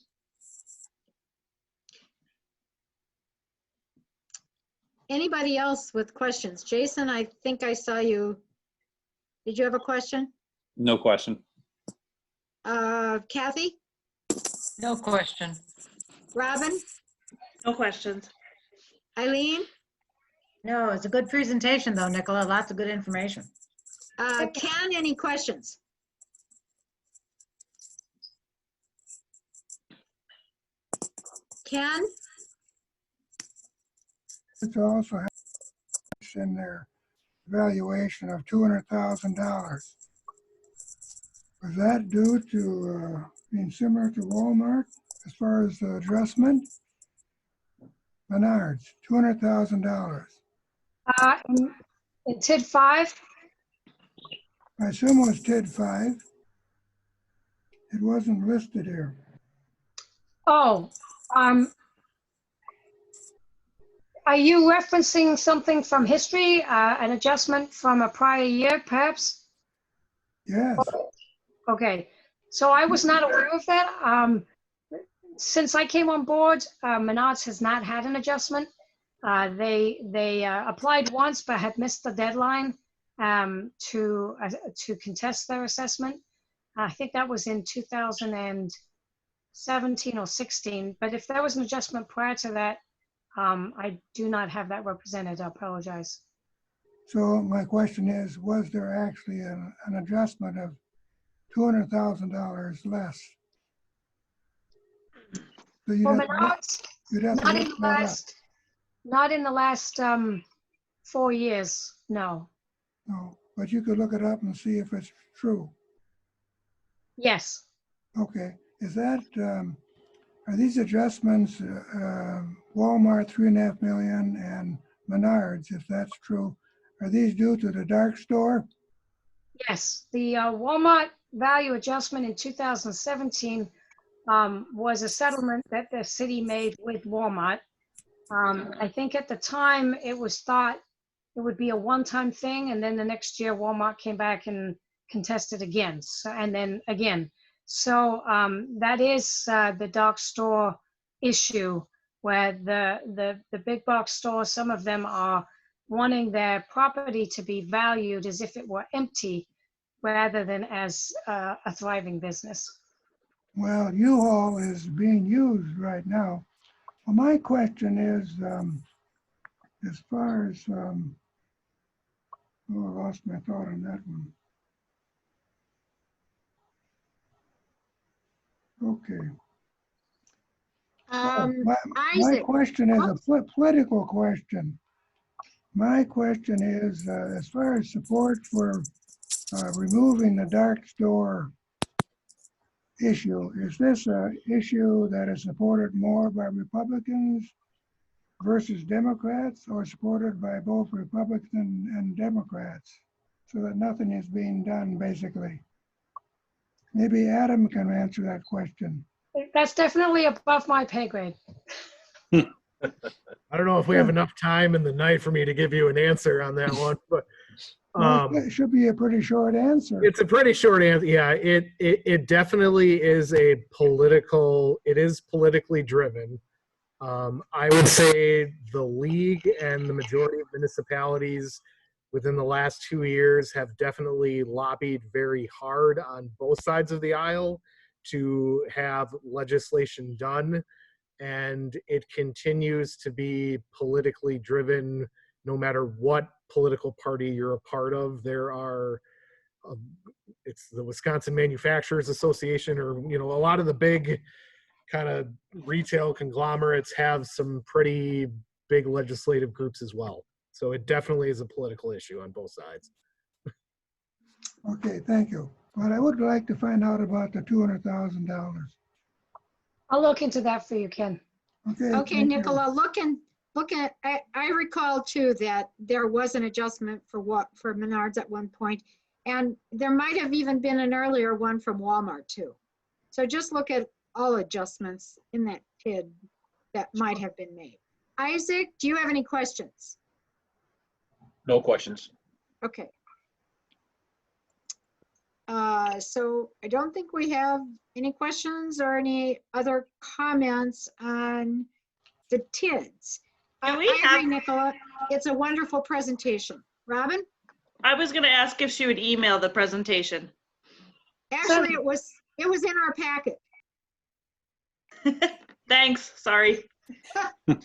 Anybody else with questions? Jason, I think I saw you. Did you have a question? No question. Kathy? No question. Robin? No questions. Eileen? No, it's a good presentation though, Nicola. Lots of good information. Ken, any questions? Ken? It's also has in their valuation of $200,000. Was that due to being similar to Walmart as far as the adjustment? Menards, $200,000. In TID 5? I assume it was TID 5. It wasn't listed here. Oh, are you referencing something from history, an adjustment from a prior year, perhaps? Yes. Okay, so I was not aware of that. Since I came on board, Menards has not had an adjustment. They applied once, but had missed the deadline to contest their assessment. I think that was in 2017 or 16. But if there was an adjustment prior to that, I do not have that represented. I apologize. So my question is, was there actually an adjustment of $200,000 less? So you'd have Not in the last 4 years, no. No, but you could look it up and see if it's true. Yes. Okay, is that, are these adjustments, Walmart 3.5 million and Menards, if that's true, are these due to the dark store? Yes, the Walmart value adjustment in 2017 was a settlement that the city made with Walmart. I think at the time it was thought it would be a one-time thing, and then the next year Walmart came back and contested again, and then again. So that is the dark store issue, where the big box stores, some of them are wanting their property to be valued as if it were empty rather than as a thriving business. Well, U-Haul is being used right now. Well, my question is, as far as, oh, I lost my thought on that one. Okay. My question is a political question. My question is, as far as support for removing the dark store issue, is this an issue that is supported more by Republicans versus Democrats, or supported by both Republicans and Democrats, so that nothing is being done, basically? Maybe Adam can answer that question. That's definitely above my pay grade. I don't know if we have enough time in the night for me to give you an answer on that one, but it should be a pretty short answer. it's a pretty short answer. Yeah, it definitely is it is politically driven. I would say the league and the majority of municipalities within the last 2 years have definitely lobbied very hard on both sides of the aisle to have legislation done. And it continues to be politically driven no matter what political party you're a part of. There are, it's the Wisconsin Manufacturers Association, or, you know, a lot of the big kind of retail conglomerates have some pretty big legislative groups as well. So it definitely is a political issue on both sides. Okay, thank you. But I would like to find out about the $200,000. I'll look into that for you, Ken. Okay, Nicola, I recall too that there was an adjustment for Menards at one point, and there might have even been an earlier one from Walmart too. So just look at all adjustments in that TID that might have been made. Isaac, do you have any questions? No questions. Okay. So I don't think we have any questions or any other comments on the TIDs. I agree, Nicola. It's a wonderful presentation. Robin? I was going to ask if she would email the presentation. Actually, it was in our packet. Thanks. Sorry. Yeah,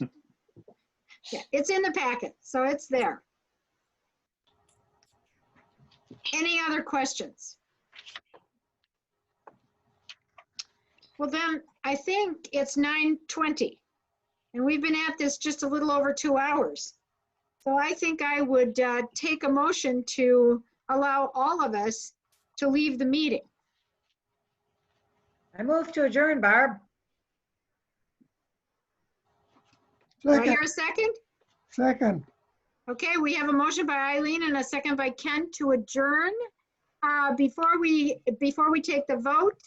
it's in the packet, so it's there. Any other questions? Well, then I think it's 9:20, and we've been at this just a little over 2 hours. So I think I would take a motion to allow all of us to leave the meeting. I move to adjourn, Barb. Do I hear a second? Second. Okay, we have a motion by Eileen and a second by Ken to adjourn. Before we take the vote,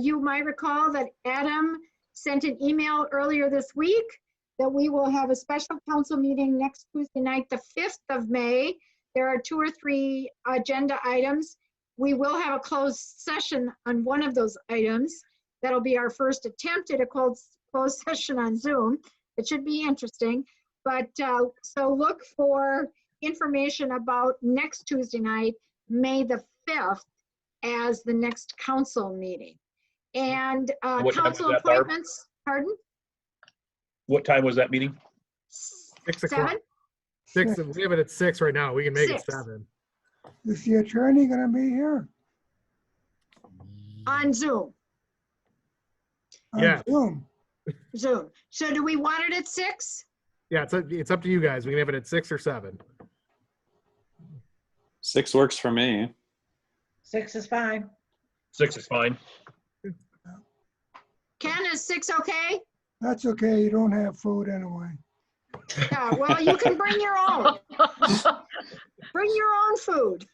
you might recall that Adam sent an email earlier this week that we will have a special council meeting next Tuesday night, the 5th of May. There are 2 or 3 agenda items. We will have a closed session on one of those items. That'll be our first attempt at a closed session on Zoom. It should be interesting. But so look for information about next Tuesday night, May the 5th, as the next council meeting. And council appointments, pardon? What time was that meeting? 6 o'clock. 6. We have it at 6 right now. We can make it 7. Is the attorney going to be here? On Zoom. Yeah. Zoom. Zoom. So do we want it at 6? Yeah, it's up to you guys. We can have it at 6 or 7. 6 works for me. 6 is fine. 6 is fine. Ken, is 6 okay? That's okay. You don't have food anyway. Yeah, well, you can bring your own. Bring your own food.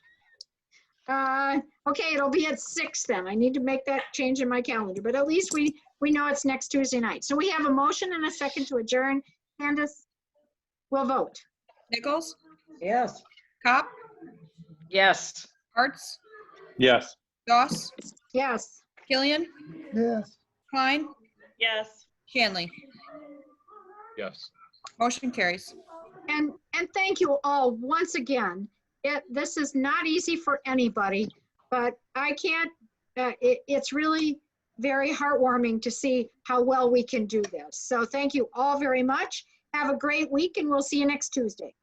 Okay, it'll be at 6 then. I need to make that change in my calendar, but at least we know it's next Tuesday night. So we have a motion and a second to adjourn. Candace? We'll vote. Nichols, Yes. Cop, Yes. Arts, Yes. Doss, Yes. Killian, Yes. Klein, Yes. Shanley. Yes. Motion carries. And thank you all once again. This is not easy for anybody, but I can't, it's really very heartwarming to see how well we can do this. So thank you all very much. Have a great week and we'll see you next Tuesday.